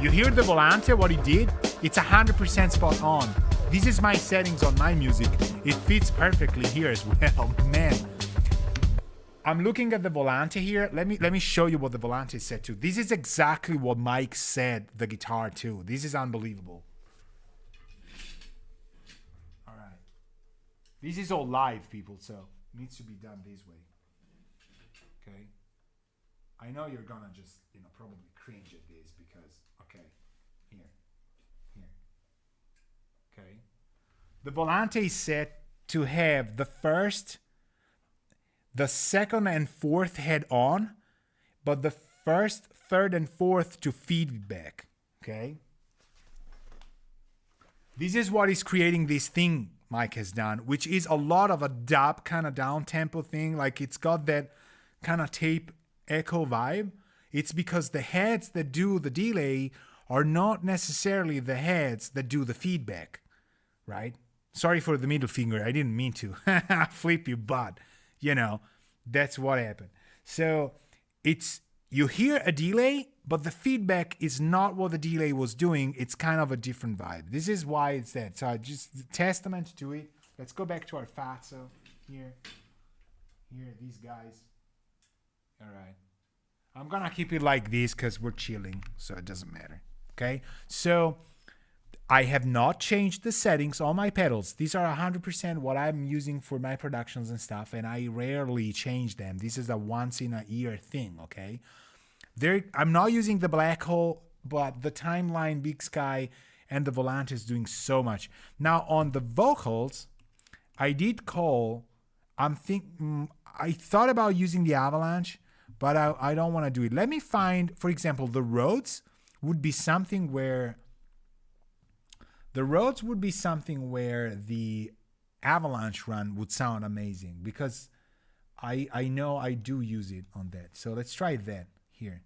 You hear the volante, what he did? It's 100% spot on. This is my settings on my music. It fits perfectly here as well, man. I'm looking at the volante here. Let me show you what the volante is set to. This is exactly what Mike said the guitar to. This is unbelievable. All right. This is all live, people, so it needs to be done this way. Okay. I know you're gonna just, probably cringe at this because, okay, here. Okay. The volante is set to have the second and fourth head on, but the first, third, and fourth to feedback. Okay. This is what is creating this thing Mike has done, which is a lot of a dub kind of down tempo thing. Like it's got that kind of tape echo vibe. It's because the heads that do the delay are not necessarily the heads that do the feedback, right? Sorry for the middle finger. I didn't mean to flip you, but that's what happened. So you hear a delay, but the feedback is not what the delay was doing. It's kind of a different vibe. This is why it's that. So just testament to it. Let's go back to our Fatso here. Here, these guys. All right. I'm going to keep it like this because we're chilling, so it doesn't matter. Okay? So I have not changed the settings on my pedals. These are 100% what I'm using for my productions and stuff, and I rarely change them. This is a once in a year thing, okay? I'm not using the black hole, but the timeline, Big Sky, and the volante is doing so much. Now on the vocals, I thought about using the avalanche, but I don't want to do it. Let me find, for example, the Rhodes would be something where the avalanche run would sound amazing because I know I do use it on that. So let's try that here.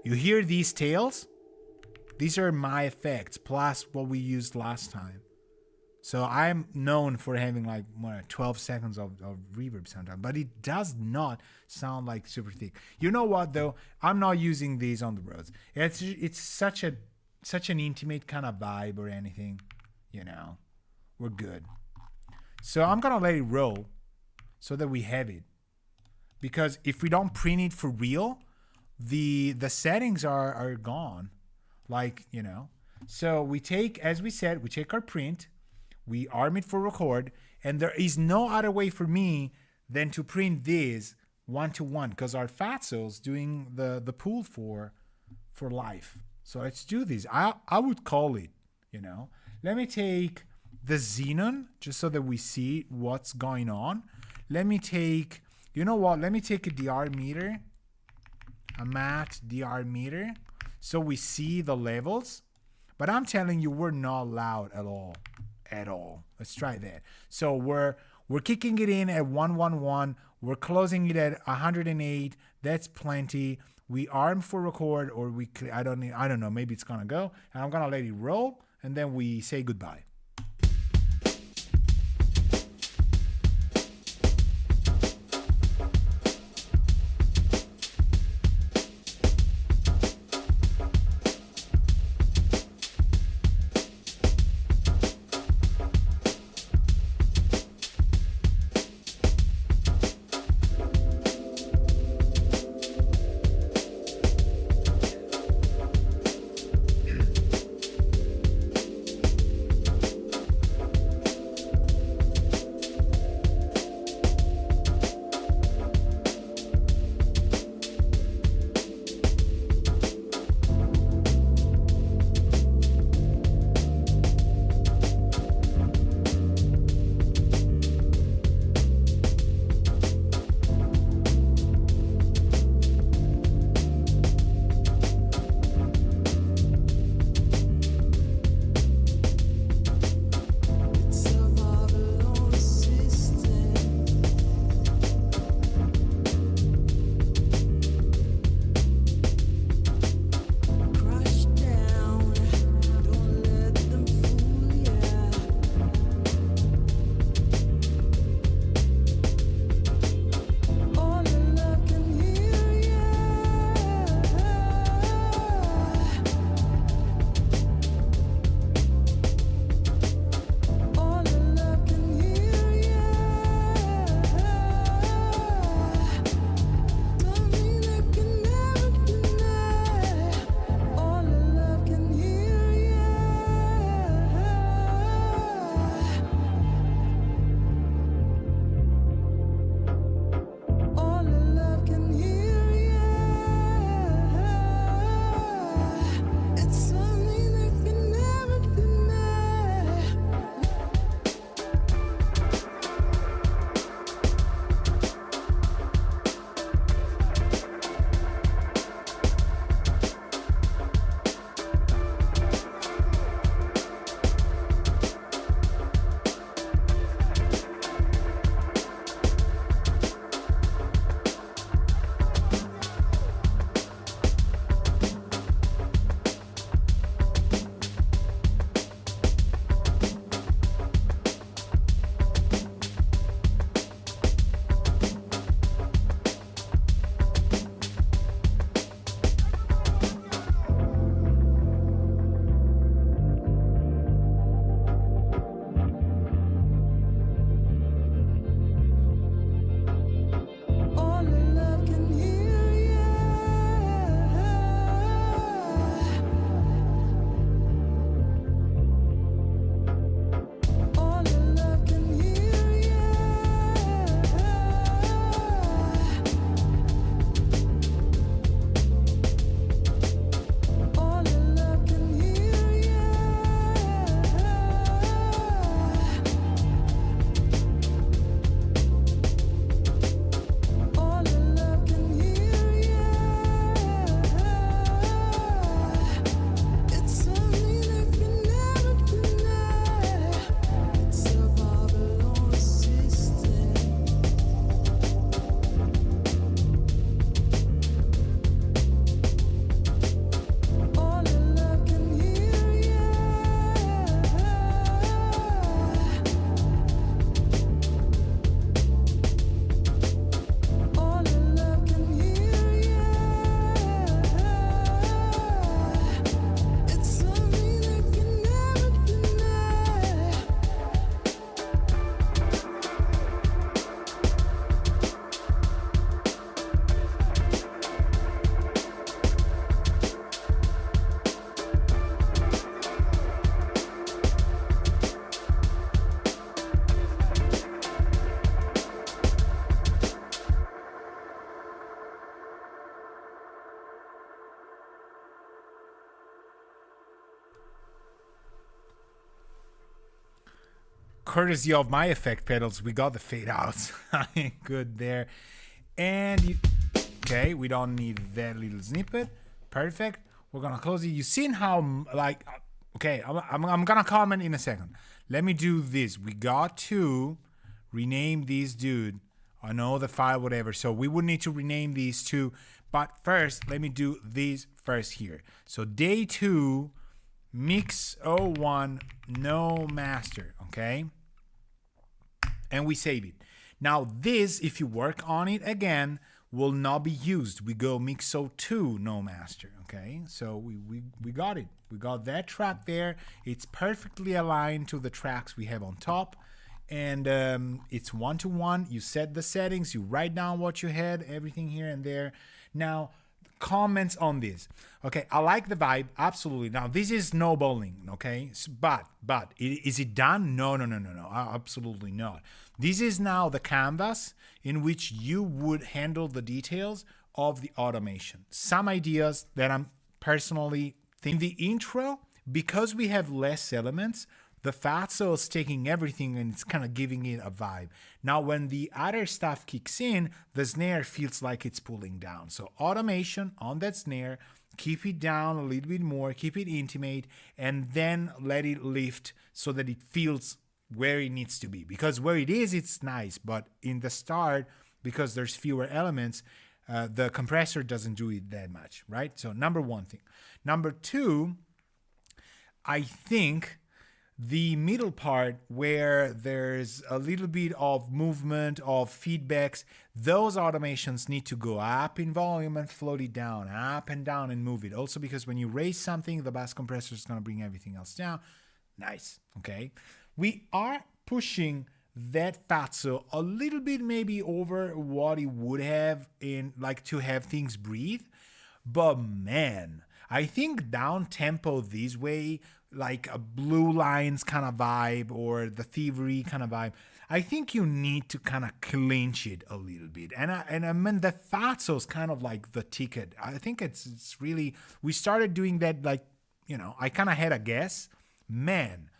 You hear these tails? These are my effects plus what we used last time. So I'm known for having like 12 seconds of reverb sometimes, but it does not sound like super thick. You know what though? I'm not using these on the roads. It's such an intimate kind of vibe or anything, We're good. So I'm gonna let it roll so that we have it. Because if we don't print it for real, the settings are gone, so we take, as we said, we take our print, we arm it for record, and there is no other way for me than to print this 1-to-1 because our Fatso's doing the pool for life. So let's do this. I would call it, let me take the Xenon just so that we see what's going on. Let me take a DR meter, a matte DR meter, so we see the levels. But I'm telling you, we're not loud at all. Let's try that. So we're kicking it in at 111. We're closing it at 108. That's plenty. We arm for record, or I don't know. Maybe it's gonna go, and I'm gonna let it roll, and then we say goodbye. courtesy of my effect pedals, we got the fade outs. Good there. And okay, we don't need that little snippet. Perfect. We're gonna close it. You seen how like okay, I'm gonna comment in a second. Let me do this. We got to rename this dude. I know the file, whatever. So we would need to rename these two. But first, let me do these first here. So day 2, mix 01, no master, okay? And we save it. Now this, if you work on it again, will not be used. We go mix 02, no master, okay? So we got it. We got that track there. It's perfectly aligned to the tracks we have on top. And it's 1-to-1. You set the settings, you write down what you had, everything here and there. Now, comments on this. Okay, I like the vibe, absolutely. Now, this is no bowling, okay? But is it done? No, absolutely not. This is now the canvas in which you would handle the details of the automation. Some ideas that I'm personally thinking. The intro, because we have less elements, the Fatso is taking everything and it's kind of giving it a vibe. Now, when the other stuff kicks in, the snare feels like it's pulling down. So automation on that snare, keep it down a little bit more, keep it intimate, and then let it lift so that it feels where it needs to be. Because where it is, it's nice. But in the start, because there's fewer elements, the compressor doesn't do it that much, right? So number one thing. Number two, I think the middle part where there's a little bit of movement, of feedbacks, those automations need to go up in volume and float it down, up and down and move it. Also because when you raise something, the bass compressor is going to bring everything else down. Nice, okay? We are pushing that Fatso a little bit maybe over what it would have in like to have things breathe. But man, I think down tempo this way, like a Blue Lines kind of vibe or the Thievery kind of vibe, I think you need to kind of clinch it a little bit. And I mean, the Fatso is kind of like the ticket. I think it's really, we started doing that like, you know, I kind of had a guess, man.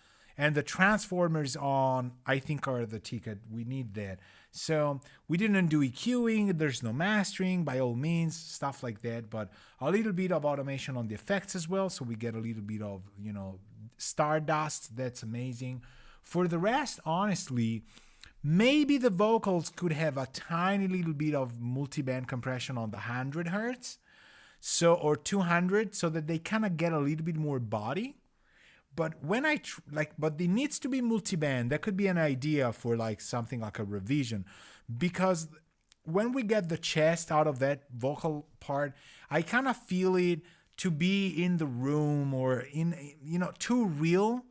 And the transformers on, I think, are the ticket. We need that. So we didn't do EQing. There's no mastering, by all means, stuff like that. But a little bit of automation on the effects as well. So we get a little bit of, you know, stardust. That's amazing. For the rest, honestly, maybe the vocals could have a tiny little bit of multi-band compression on the 100 hertz. So, or 200, so that they kind of get a little bit more body. But when but it needs to be multi-band. That could be an idea for like something like a revision, because when we get the chest out of that vocal part, I kind of feel it to be in the room or in, you know, too real.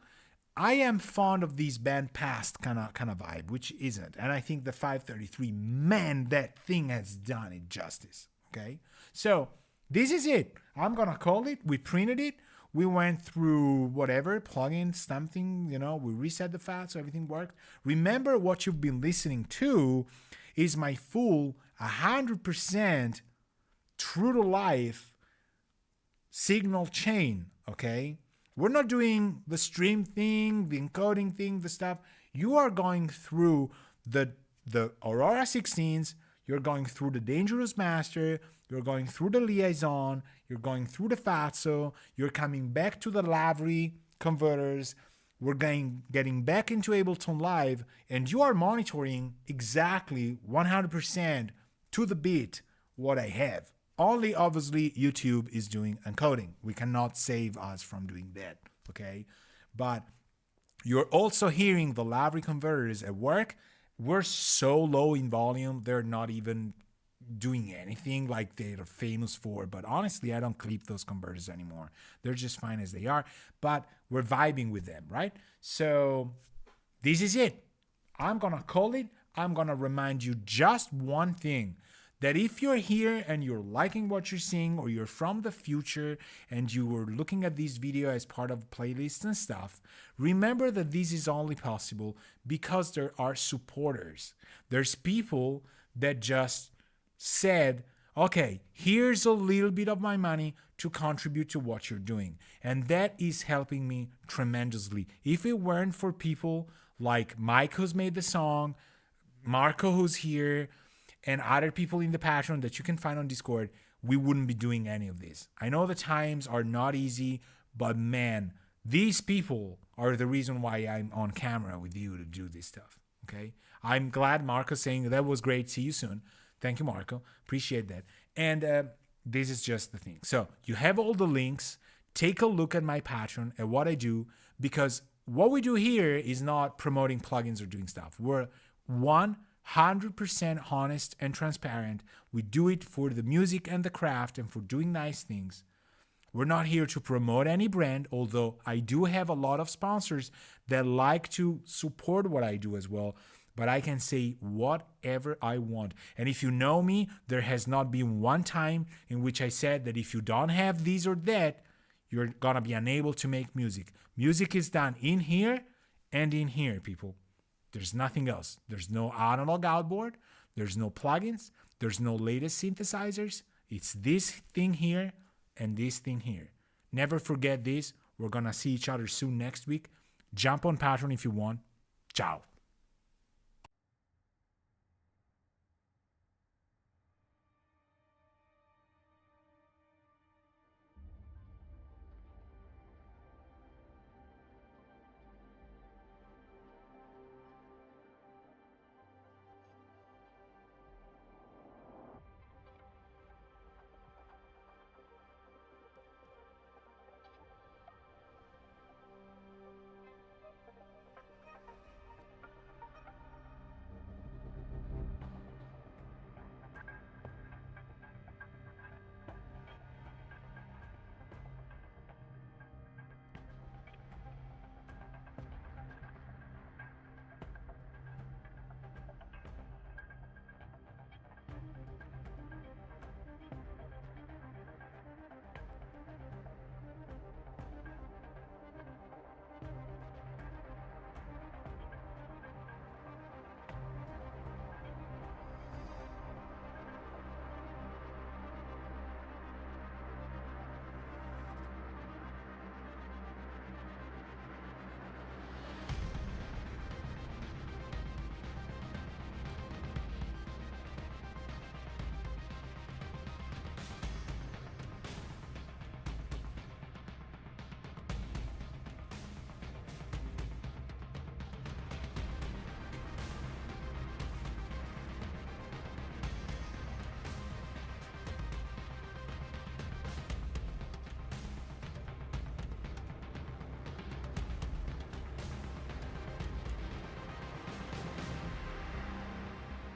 I am fond of these band past kind of vibe, which isn't. And I think the 533, man, that thing has done it justice. Okay, so this is it. I'm gonna call it. We printed it. We went through whatever, plugin, something, you know, we reset the file so everything worked. Remember, what you've been listening to is my full 100% true to life signal chain, okay? We're not doing the stream thing, the encoding thing, the stuff. You are going through the Aurora 16s, you're going through the Dangerous Master, you're going through the Liaison, you're going through the Fatso, you're coming back to the Lavery converters, we're getting back into Ableton Live, and you are monitoring exactly 100% to the beat what I have. Only obviously YouTube is doing encoding. We cannot save us from doing that, okay? But you're also hearing the Lavery converters at work. We're so low in volume, they're not even doing anything like they're famous for. But honestly, I don't clip those converters anymore. They're just fine as they are. But we're vibing with them, right? So this is it. I'm going to call it. I'm going to remind you just one thing. That if you're here and you're liking what you're seeing, or you're from the future and you were looking at this video as part of playlists and stuff, remember that this is only possible because there are supporters. There's people that just said, okay, here's a little bit of my money to contribute to what you're doing. And that is helping me tremendously. If it weren't for people like Mike, who's made the song, Marco, who's here, and other people in the Patreon that you can find on Discord, we wouldn't be doing any of this. I know the times are not easy, but man, these people are the reason why I'm on camera with you to do this stuff. Okay? I'm glad Marco's saying that was great. See you soon. Thank you, Marco. Appreciate that. And this is just the thing. So you have all the links. Take a look at my Patreon, at what I do, because what we do here is not promoting plugins or doing stuff. We're 100% honest and transparent. We do it for the music and the craft and for doing nice things. We're not here to promote any brand, although I do have a lot of sponsors that like to support what I do as well. But I can say whatever I want. And if you know me, there has not been one time in which I said that if you don't have this or that, you're gonna be unable to make music. Music is done in here and in here, people. There's nothing else. There's no analog outboard. There's no plugins. There's no latest synthesizers. It's this thing here and this thing here. Never forget this. We're gonna see each other soon next week. Jump on Patreon if you want. Ciao.